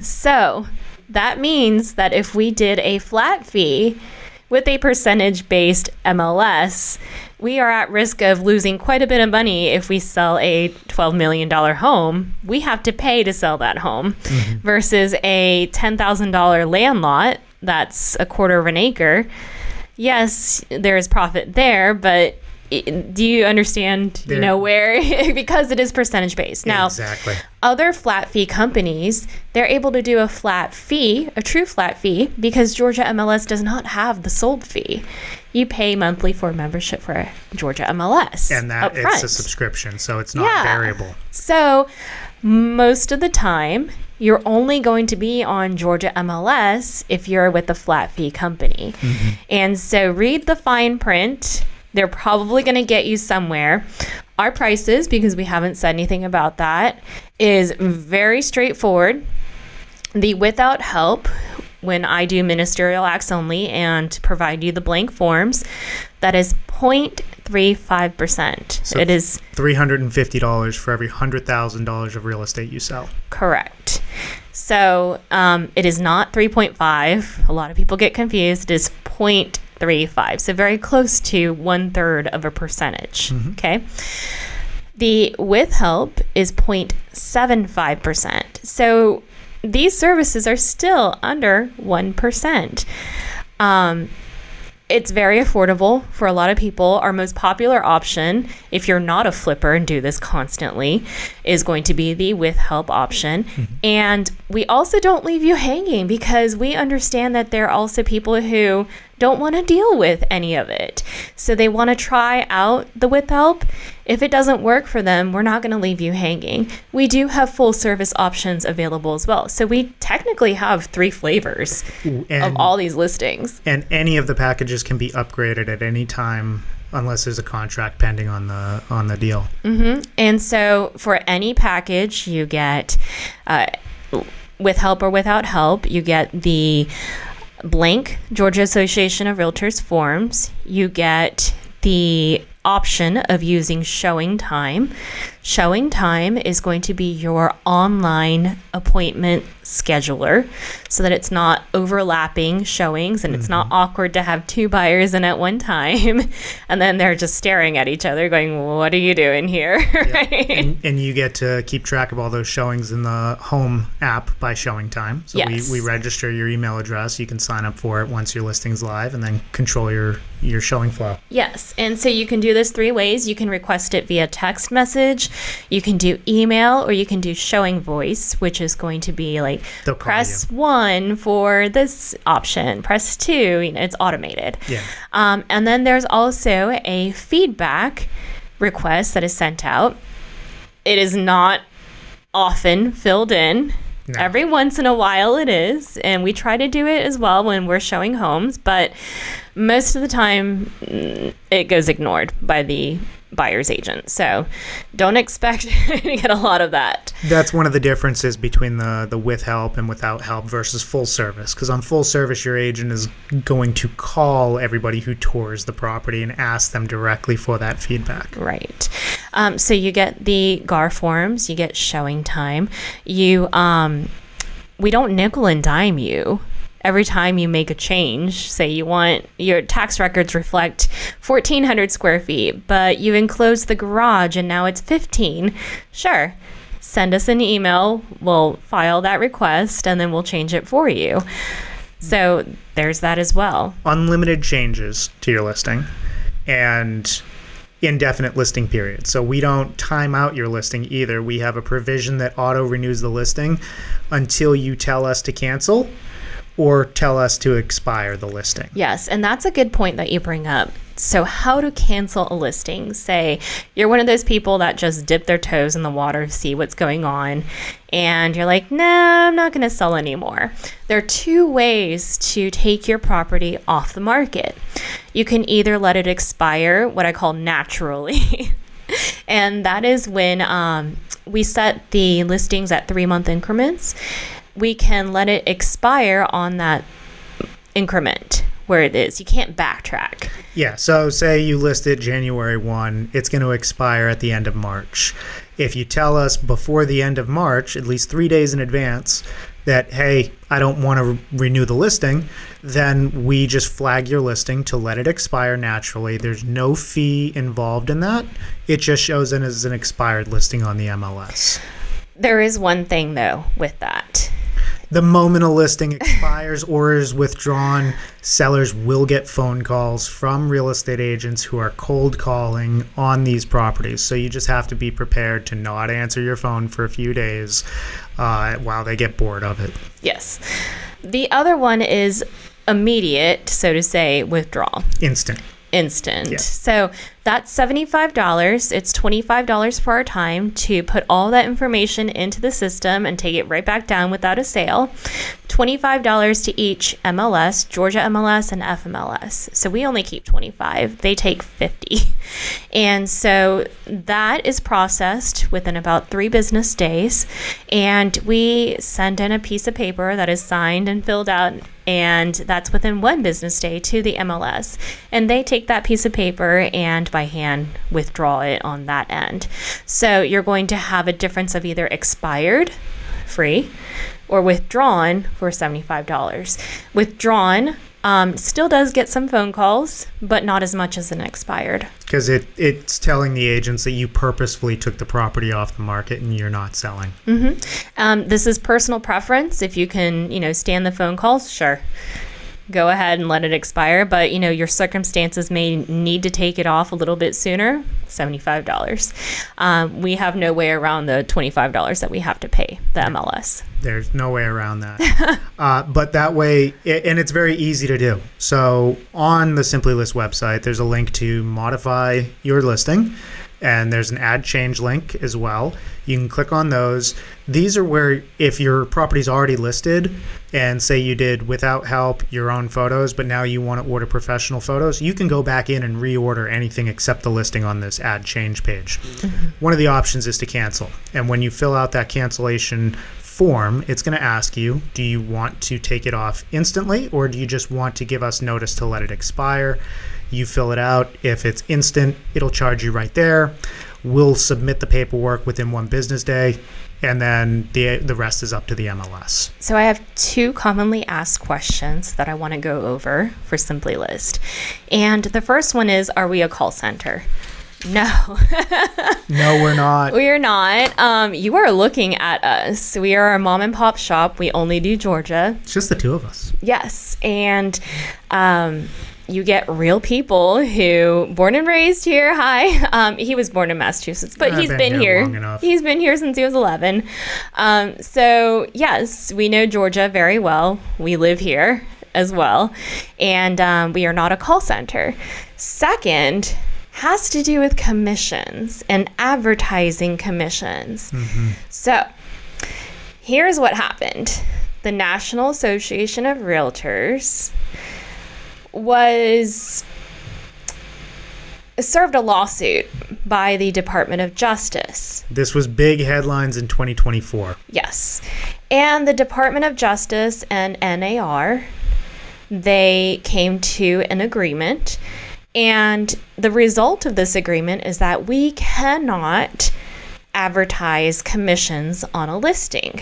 So that means that if we did a flat fee with a percentage-based MLS, we are at risk of losing quite a bit of money if we sell a $12 million home. We have to pay to sell that home versus a $10,000 land lot that's a quarter of an acre. Yes, there is profit there, but do you understand, where? Because it is percentage based. Now, exactly. Other flat fee companies, they're able to do a flat fee, a true flat fee, because Georgia MLS does not have the sold fee. You pay monthly for membership for Georgia MLS. And that it's a subscription, so it's not variable. So most of the time, you're only going to be on Georgia MLS if you're with a flat fee company. And so read the fine print. They're probably going to get you somewhere. Our prices, because we haven't said anything about that, is very straightforward. The without help, when I do ministerial acts only and provide you the blank forms, that is 0.35%. So it is $350 for every $100,000 of real estate you sell. Correct. So it is not 3.5. A lot of people get confused. It is 0.35. So very close to 1/3 of a percentage. Okay. The with help is 0.75%. So these services are still under 1%. It's very affordable for a lot of people. Our most popular option, if you're not a flipper and do this constantly, is going to be the with help option. And we also don't leave you hanging because we understand that there are also people who don't want to deal with any of it. So they want to try out the with help. If it doesn't work for them, we're not going to leave you hanging. We do have full service options available as well. So we technically have 3 flavors of all these listings. And any of the packages can be upgraded at any time unless there's a contract pending on the deal. And so for any package, you get with help or without help, you get the blank Georgia Association of Realtors forms. You get the option of using showing time. Showing time is going to be your online appointment scheduler so that it's not overlapping showings and it's not awkward to have 2 buyers in at one time and then they're just staring at each other going, what are you doing here? Right? And you get to keep track of all those showings in the home app by showing time. So Yes. we register your email address. You can sign up for it once your listing's live and then control your showing flow. Yes, and so you can do this 3 ways. You can request it via text message, you can do email, or you can do showing voice, which is going to be like They'll call press 1 for this option, press 2, it's automated. Yeah. And then there's also a feedback request that is sent out. It is not often filled in. No. Every once in a while it is, and we try to do it as well when we're showing homes, but most of the time it goes ignored by the buyer's agent. So don't expect to get a lot of that. That's one of the differences between the with help and without help versus full service. Because on full service, your agent is going to call everybody who tours the property and ask them directly for that feedback. Right. So you get the GAR forms, you get showing time. We don't nickel and dime you. Every time you make a change, say you want your tax records reflect 1,400 square feet, but you enclosed the garage and now it's 15. Sure. Send us an email. We'll file that request and then we'll change it for you. So there's that as well. Unlimited changes to your listing and indefinite listing period. So we don't time out your listing either. We have a provision that auto renews the listing until you tell us to cancel or tell us to expire the listing. Yes, and that's a good point that you bring up. So how to cancel a listing. Say you're one of those people that just dip their toes in the water to see what's going on, and you're like, nah, I'm not going to sell anymore. There are 2 ways to take your property off the market. You can either let it expire, what I call naturally, and that is when we set the listings at 3-month increments. We can let it expire on that increment where it is. You can't backtrack. Yeah, so say you list it January 1, it's going to expire at the end of March. If you tell us before the end of March, at least 3 days in advance, that, hey, I don't want to renew the listing, then we just flag your listing to let it expire naturally. There's no fee involved in that. It just shows in as an expired listing on the MLS. There is one thing, though, with that. The moment a listing expires or is withdrawn, sellers will get phone calls from real estate agents who are cold calling on these properties. So you just have to be prepared to not answer your phone for a few days while they get bored of it. Yes. The other one is immediate, so to say, withdrawal. Instant. Instant. Yeah. So that's $75. It's $25 for our time to put all that information into the system and take it right back down without a sale. $25 to each MLS, Georgia MLS and FMLS. So we only keep 25. They take 50. And so that is processed within about 3 business days. And we send in a piece of paper that is signed and filled out, and that's within 1 business day to the MLS. And they take that piece of paper and by hand withdraw it on that end. So you're going to have a difference of either expired, free, or withdrawn for $75. Withdrawn still does get some phone calls, but not as much as an expired. Because it's telling the agents that you purposefully took the property off the market and you're not selling. This is personal preference. If you can, stand the phone calls, sure. go ahead and let it expire, but your circumstances may need to take it off a little bit sooner. $75. We have no way around the $25 that we have to pay the MLS. There's no way around that. But that way, and it's very easy to do. So on the Simply List website, there's a link to modify your listing, and there's an add change link as well. You can click on those. These are where, if your property's already listed and say you did without help your own photos, but now you want to order professional photos, you can go back in and reorder anything except the listing on this add change page. One of the options is to cancel. And when you fill out that cancellation form, it's going to ask you, do you want to take it off instantly, or do you just want to give us notice to let it expire? You fill it out. If it's instant, it'll charge you right there. We'll submit the paperwork within 1 business day, and then the rest is up to the MLS. So I have 2 commonly asked questions that I want to go over for Simply List. And the first one is, are we a call center? No. No, we're not. We are not. You are looking at us. We are a mom and pop shop. We only do Georgia. It's just the 2 of us. Yes. And you get real people who born and raised here. Hi. He was born in Massachusetts, but he's been here. Long enough. He's been here since he was 11. So yes, we know Georgia very well. We live here as well. And we are not a call center. Second, has to do with commissions and advertising commissions. So here's what happened. The National Association of Realtors was served a lawsuit by the Department of Justice. This was big headlines in 2024. Yes. And the Department of Justice and NAR, they came to an agreement. And the result of this agreement is that we cannot advertise commissions on a listing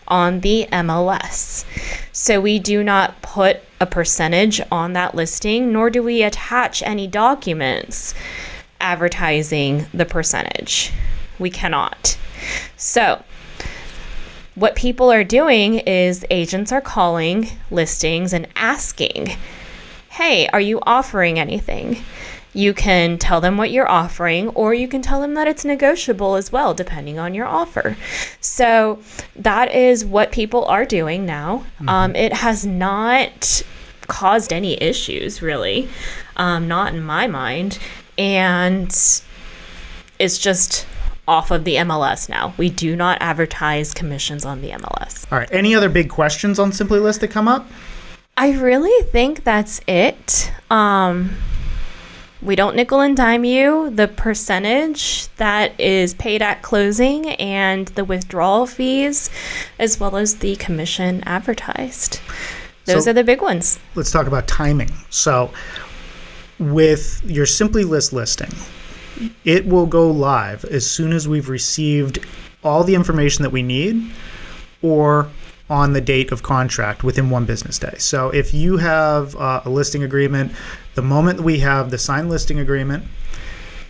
on the MLS. So we do not put a percentage on that listing, nor do we attach any documents advertising the percentage. We cannot. So what people are doing is agents are calling listings and asking, hey, are you offering anything? You can tell them what you're offering, or you can tell them that it's negotiable as well, depending on your offer. So that is what people are doing now. It has not caused any issues, really, not in my mind. And it's just off of the MLS now. We do not advertise commissions on the MLS. All right. Any other big questions on Simply List that come up? I really think that's it. We don't nickel and dime you. The percentage that is paid at closing and the withdrawal fees, as well as the commission advertised. Those are the big ones. Let's talk about timing. So with your Simply List listing, it will go live as soon as we've received all the information that we need, or on the date of contract within 1 business day. So if you have a listing agreement, the moment we have the signed listing agreement,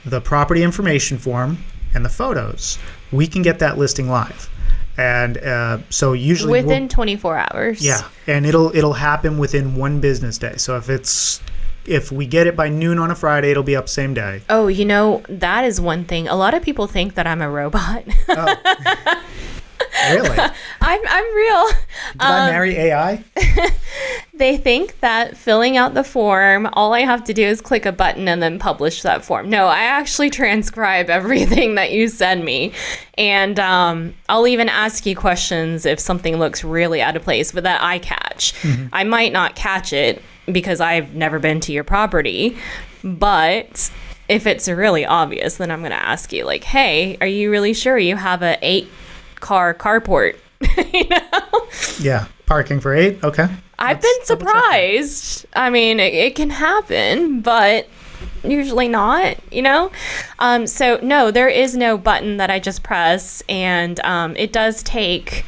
the property information form, and the photos, we can get that listing live. And so usually within 24 hours. Yeah, and it'll happen within 1 business day. So if we get it by noon on a Friday, it'll be up same day. Oh, that is one thing. A lot of people think that I'm a robot. Oh. Really? I'm real. Did I marry AI? They think that filling out the form, all I have to do is click a button and then publish that form. No, I actually transcribe everything that you send me. And I'll even ask you questions if something looks really out of place, but that I catch. I might not catch it because I've never been to your property, but if it's really obvious, then I'm going to ask you, like, hey, are you really sure you have a 8-car carport? Yeah, parking for 8. Okay. I've been surprised. I mean, it can happen, but usually not, So no, there is no button that I just press, and it does take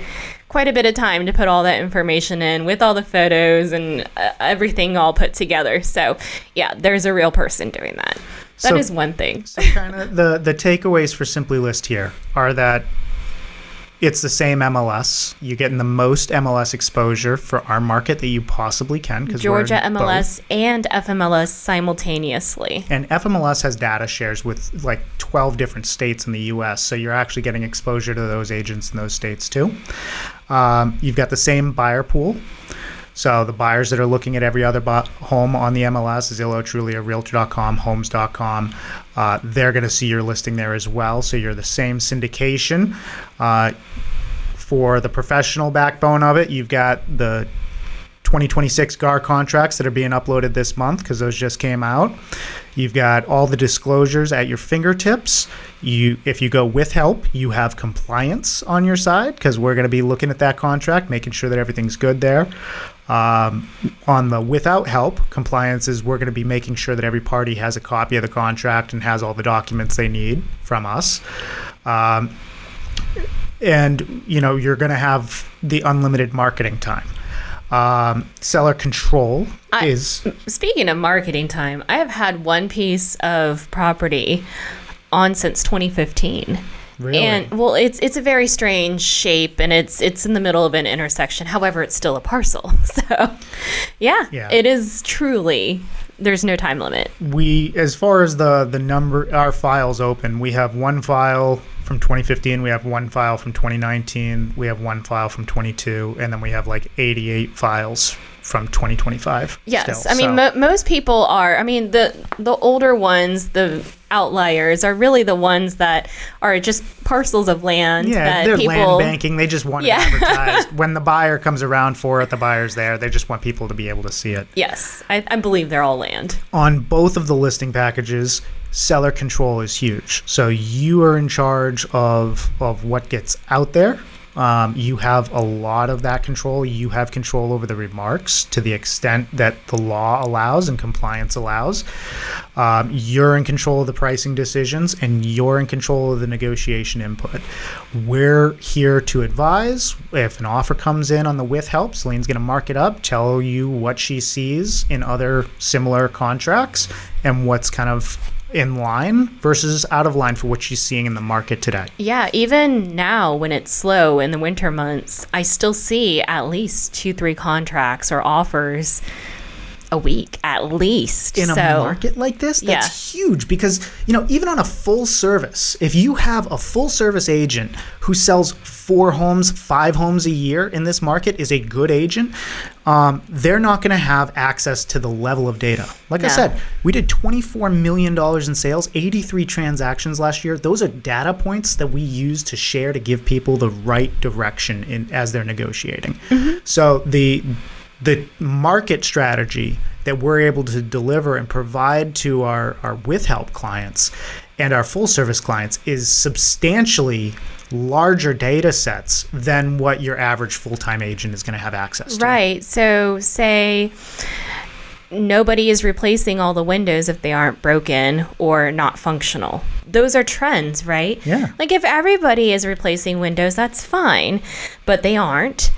quite a bit of time to put all that information in with all the photos and everything all put together. So yeah, there's a real person doing that. That is one thing. So kind of the takeaways for Simply List here are that It's the same MLS. You're getting the most MLS exposure for our market that you possibly can. Georgia MLS and FMLS simultaneously. And FMLS has data shares with like 12 different states in the U.S., so you're actually getting exposure to those agents in those states too. You've got the same buyer pool. So the buyers that are looking at every other home on the MLS, Zillow, Trulia, Realtor.com, Homes.com, they're going to see your listing there as well. So you're the same syndication. For the professional backbone of it, you've got the 2026 GAR contracts that are being uploaded this month because those just came out. You've got all the disclosures at your fingertips. If you go with help, you have compliance on your side because we're going to be looking at that contract, making sure that everything's good there. On the without help, compliance is we're going to be making sure that every party has a copy of the contract and has all the documents they need from us. And, you're going to have the unlimited marketing time. Seller control is... Speaking of marketing time, I have had one piece of property on since 2015. Really? And well, it's a very strange shape, and it's in the middle of an intersection. However, it's still a parcel. So, yeah. It is truly. There's no time limit. As far as the number, our files open, we have one file from 2015, we have one file from 2019, we have one file from 22, and then we have like 88 files from 2025. Yes, still, I mean most people are. I mean the older ones, the outliers, are really the ones that are just parcels of land. Yeah, that they're people, land banking. They just want it advertised. When the buyer comes around for it, the buyer's there. They just want people to be able to see it. Yes, I believe they're all land. On both of the listing packages, seller control is huge. So you are in charge of what gets out there. You have a lot of that control. You have control over the remarks to the extent that the law allows and compliance allows. You're in control of the pricing decisions, and you're in control of the negotiation input. We're here to advise. If an offer comes in on the with help, Celine's going to mark it up, tell you what she sees in other similar contracts and what's kind of in line versus out of line for what she's seeing in the market today. Yeah, even now when it's slow in the winter months, I still see at least 2-3 contracts or offers a week at least. In a market like this, that's huge because, even on a full service, if you have a full service agent who sells 4 homes, 5 homes a year in this market is a good agent, they're not going to have access to the level of data. Like I said, we did $24 million in sales, 83 transactions last year. Those are data points that we use to share to give people the right direction as they're negotiating. Mm-hmm. So the market strategy that we're able to deliver and provide to our with help clients and our full service clients is substantially larger data sets than what your average full-time agent is going to have access to. Right. So say nobody is replacing all the windows if they aren't broken or not functional. Those are trends, right? Yeah. Like if everybody is replacing windows, that's fine, but they aren't.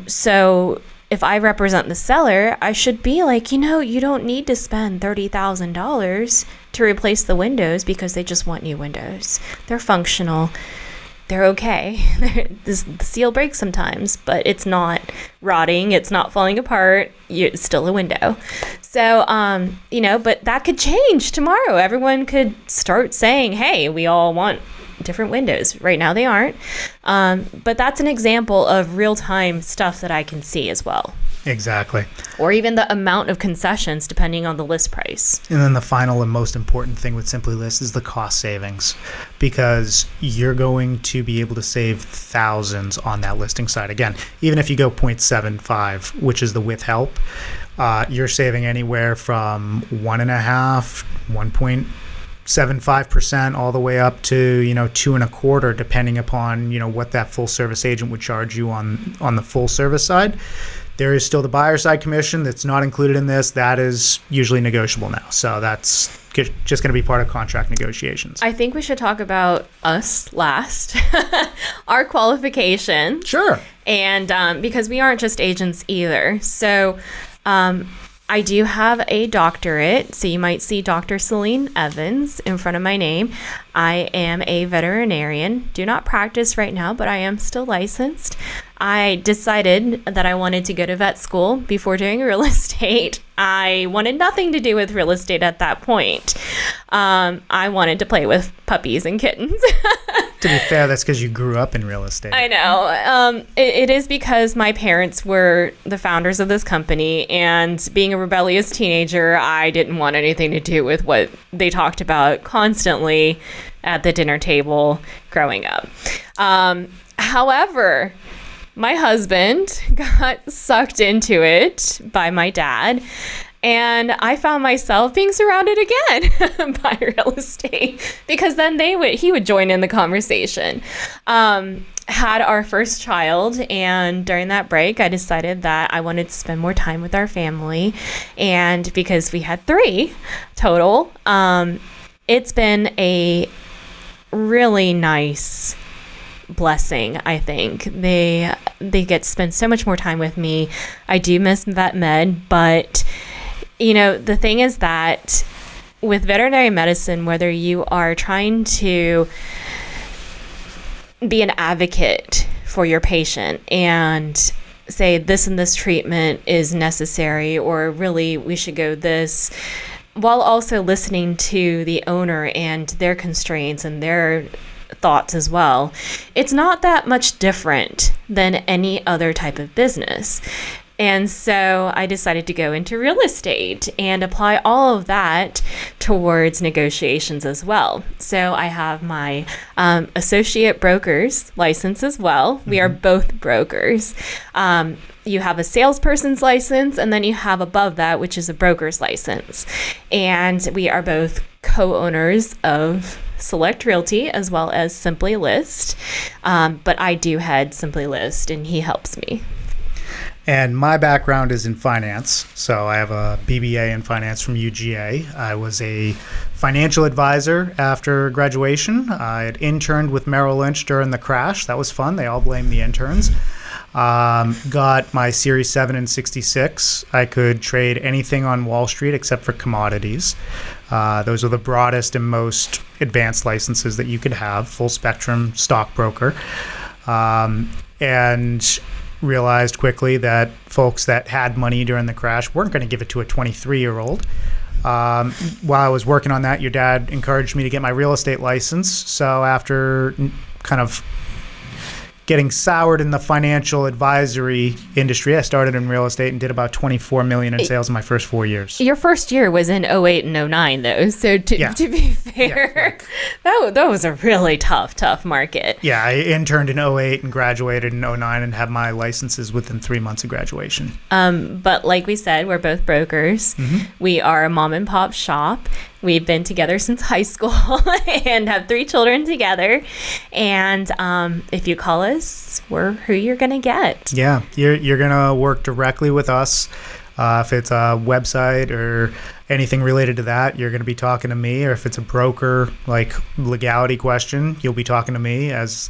So if I represent the seller, I should be like, you don't need to spend $30,000 to replace the windows because they just want new windows. They're functional. They're okay. The seal breaks sometimes, but it's not rotting. It's not falling apart. It's still a window. So, but that could change tomorrow. Everyone could start saying, hey, we all want different windows. Right now they aren't. But that's an example of real-time stuff that I can see as well. Exactly. Or even the amount of concessions depending on the list price. And then the final and most important thing with Simply List is the cost savings, because you're going to be able to save thousands on that listing side. Again, even if you go 0.75, which is the with help, you're saving anywhere from 1.5%, 1.75% all the way up to 2.25%, depending upon what that full service agent would charge you on the full service side. There is still the buyer side commission that's not included in this. That is usually negotiable now. So that's just going to be part of contract negotiations. I think we should talk about us last. Our qualification. Sure. And because we aren't just agents either. So I do have a doctorate, so you might see Dr. Céline Evans in front of my name. I am a veterinarian. Do not practice right now, but I am still licensed. I decided that I wanted to go to vet school before doing real estate. I wanted nothing to do with real estate at that point. I wanted to play with puppies and kittens. To be fair, that's because you grew up in real estate. I know. It is because my parents were the founders of this company, and being a rebellious teenager, I didn't want anything to do with what they talked about constantly at the dinner table growing up. However, my husband got sucked into it by my dad, and I found myself being surrounded again by real estate, because then he would join in the conversation. Had our first child, and during that break, I decided that I wanted to spend more time with our family, and because we had 3 total, it's been a really nice blessing. I think they get to spend so much more time with me. I do miss vet med, but the thing is that with veterinary medicine, whether you are trying to be an advocate for your patient and say this and this treatment is necessary, or really we should go this, while also listening to the owner and their constraints and their thoughts as well, it's not that much different than any other type of business. And so I decided to go into real estate and apply all of that towards negotiations as well. So I have my associate broker's license as well. We are both brokers. You have a salesperson's license, and then you have above that, which is a broker's license. And we are both co-owners of Select Realty as well as Simply List. But I do head Simply List, and he helps me. And my background is in finance. So I have a BBA in finance from UGA. I was a financial advisor after graduation. I had interned with Merrill Lynch during the crash. That was fun. They all blamed the interns. Got my Series 7 and 66. I could trade anything on Wall Street except for commodities. Those are the broadest and most advanced licenses that you could have, full spectrum stockbroker. And realized quickly that folks that had money during the crash weren't going to give it to a 23-year-old. While I was working on that, your dad encouraged me to get my real estate license. So after kind of getting soured in the financial advisory industry, I started in real estate and did about $24 million in sales in my first 4 years. Your first year was in 08 and 09, though. So to be fair, that was a really tough market. Yeah, I interned in 08 and graduated in 09 and had my licenses within 3 months of graduation. But like we said, we're both brokers. We are a mom and pop shop. We've been together since high school and have 3 children together. And if you call us, we're who you're going to get. Yeah, you're going to work directly with us. If it's a website or anything related to that, you're going to be talking to me. Or if it's a broker, like legality question, you'll be talking to me. As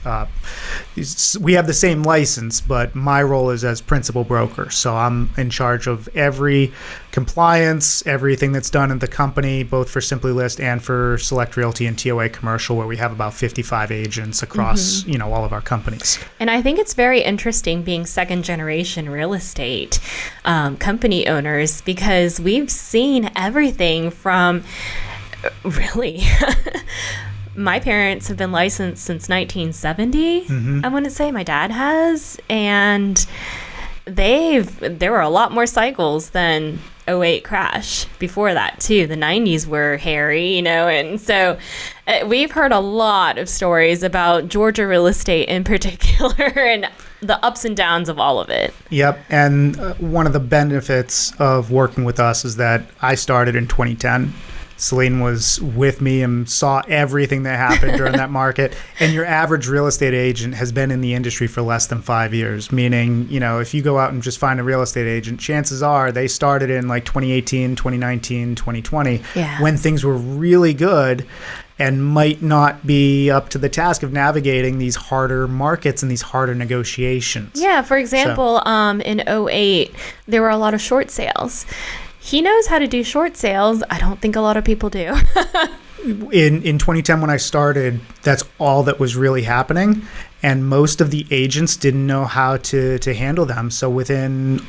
we have the same license, but my role is as principal broker. So I'm in charge of every compliance, everything that's done in the company, both for Simply List and for Select Realty and TOA Commercial, where we have about 55 agents across all of our companies. And I think it's very interesting being second generation real estate company owners, because we've seen everything from really my parents have been licensed since 1970. I want to say my dad has, and there were a lot more cycles than 08 crash before that too. The 90s were hairy, and so we've heard a lot of stories about Georgia real estate in particular and the ups and downs of all of it. Yep. And one of the benefits of working with us is that I started in 2010. Céline was with me and saw everything that happened during that market. And your average real estate agent has been in the industry for less than 5 years, meaning, if you go out and just find a real estate agent, chances are they started in like 2018, 2019, 2020, when things were really good and might not be up to the task of navigating these harder markets and these harder negotiations. Yeah, for example, in 08, there were a lot of short sales. he knows how to do short sales. I don't think a lot of people do. In 2010 when I started, that's all that was really happening, and most of the agents didn't know how to handle them. So within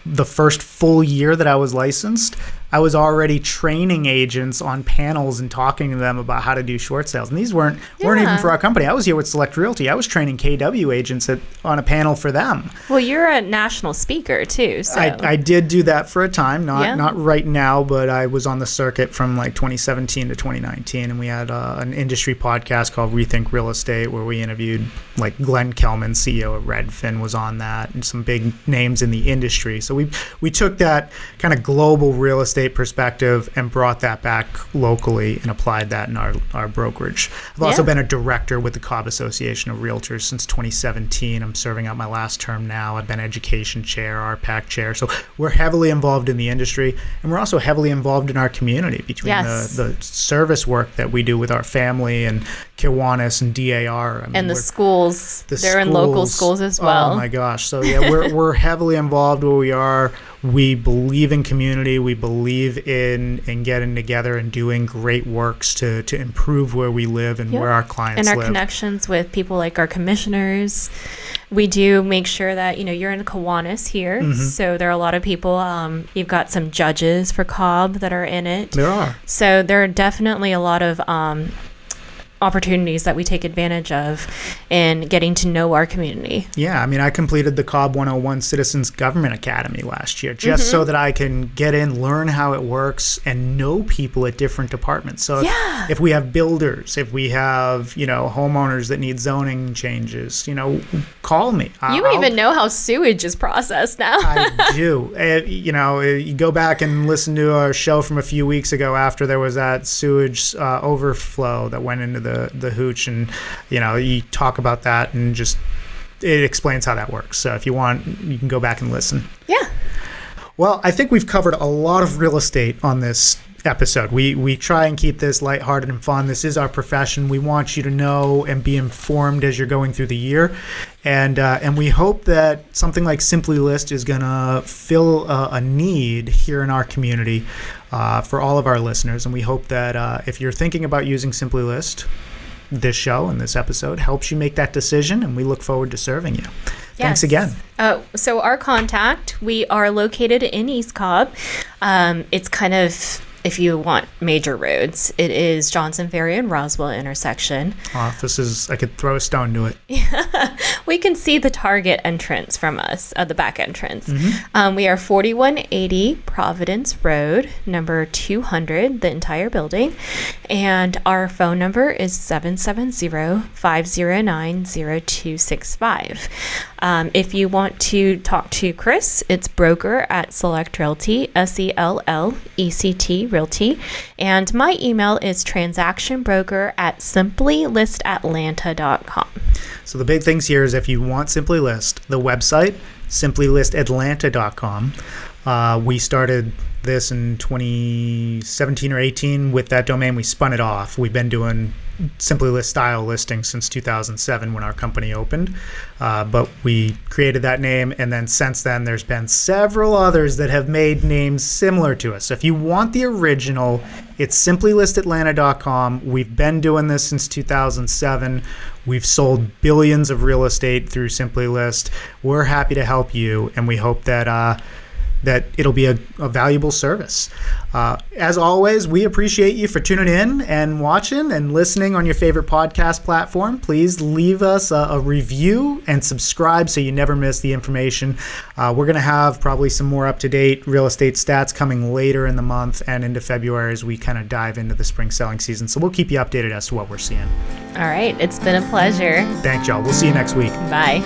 the first full year that I was licensed, I was already training agents on panels and talking to them about how to do short sales. And these weren't even for our company. I was here with Select Realty. I was training KW agents on a panel for them. Well, you're a national speaker too. So I did do that for a time, not right now, but I was on the circuit from like 2017 to 2019, and we had an industry podcast called Rethink Real Estate where we interviewed like Glenn Kelman, CEO of Redfin, was on that, and some big names in the industry. So we took that kind of global real estate perspective and brought that back locally and applied that in our brokerage. I've also been a director with the Cobb Association of Realtors since 2017. I'm serving out my last term now. I've been education chair, RPAC chair. So we're heavily involved in the industry, and we're also heavily involved in our community between the service work that we do with our family and Kiwanis and DAR. I mean, and the schools. They're in local schools as well. Oh my gosh. So yeah, we're heavily involved where we are. We believe in community. We believe in getting together and doing great works to improve where we live and where our clients live. And our connections with people like our commissioners. We do make sure that, you're in Kiwanis here. Mm-hmm. So there are a lot of people. You've got some judges for Cobb that are in it. There are. So there are definitely a lot of opportunities that we take advantage of in getting to know our community. Yeah, I mean, I completed the Cobb 101 Citizens Government Academy last year just so that I can get in, learn how it works, and know people at different departments. So if we have builders, if we have, homeowners that need zoning changes, call me. You even know how sewage is processed now. I do. You go back and listen to our show from a few weeks ago after there was that sewage overflow that went into the hooch, and you talk about that, and just it explains how that works. So if you want, you can go back and listen. Yeah. Well, I think we've covered a lot of real estate on this episode. We try and keep this lighthearted and fun. This is our profession. We want you to know and be informed as you're going through the year, and we hope that something like Simply List is gonna fill a need here in our community for all of our listeners. And we hope that if you're thinking about using Simply List, this show and this episode helps you make that decision, and we look forward to serving you. Thanks again. So our contact, we are located in East Cobb. It's kind of, if you want major roads, it is Johnson Ferry and Roswell intersection. I could throw a stone to it. We can see the Target entrance from us, the back entrance. Mm-hmm. We are 4180 Providence Road, number 200, the entire building. And our phone number is 770-509-0265. If you want to talk to Chris, it's broker at Select Realty, SELLECT Realty. And my email is transactionbroker@simplylistatlanta.com. So the big things here is if you want Simply List, the website, simplylistatlanta.com. We started this in 2017 or 18 with that domain. We spun it off. We've been doing Simply List style listings since 2007 when our company opened. But we created that name, and then since then there's been several others that have made names similar to us. So if you want the original, it's simplylistatlanta.com. We've been doing this since 2007. We've sold billions of real estate through Simply List. We're happy to help you, and we hope that it'll be a valuable service. As always, we appreciate you for tuning in and watching and listening on your favorite podcast platform. Please leave us a review and subscribe so you never miss the information. We're going to have probably some more up-to-date real estate stats coming later in the month and into February as we kind of dive into the spring selling season. So we'll keep you updated as to what we're seeing. All right. It's been a pleasure. Thanks, y'all. We'll see you next week. Bye.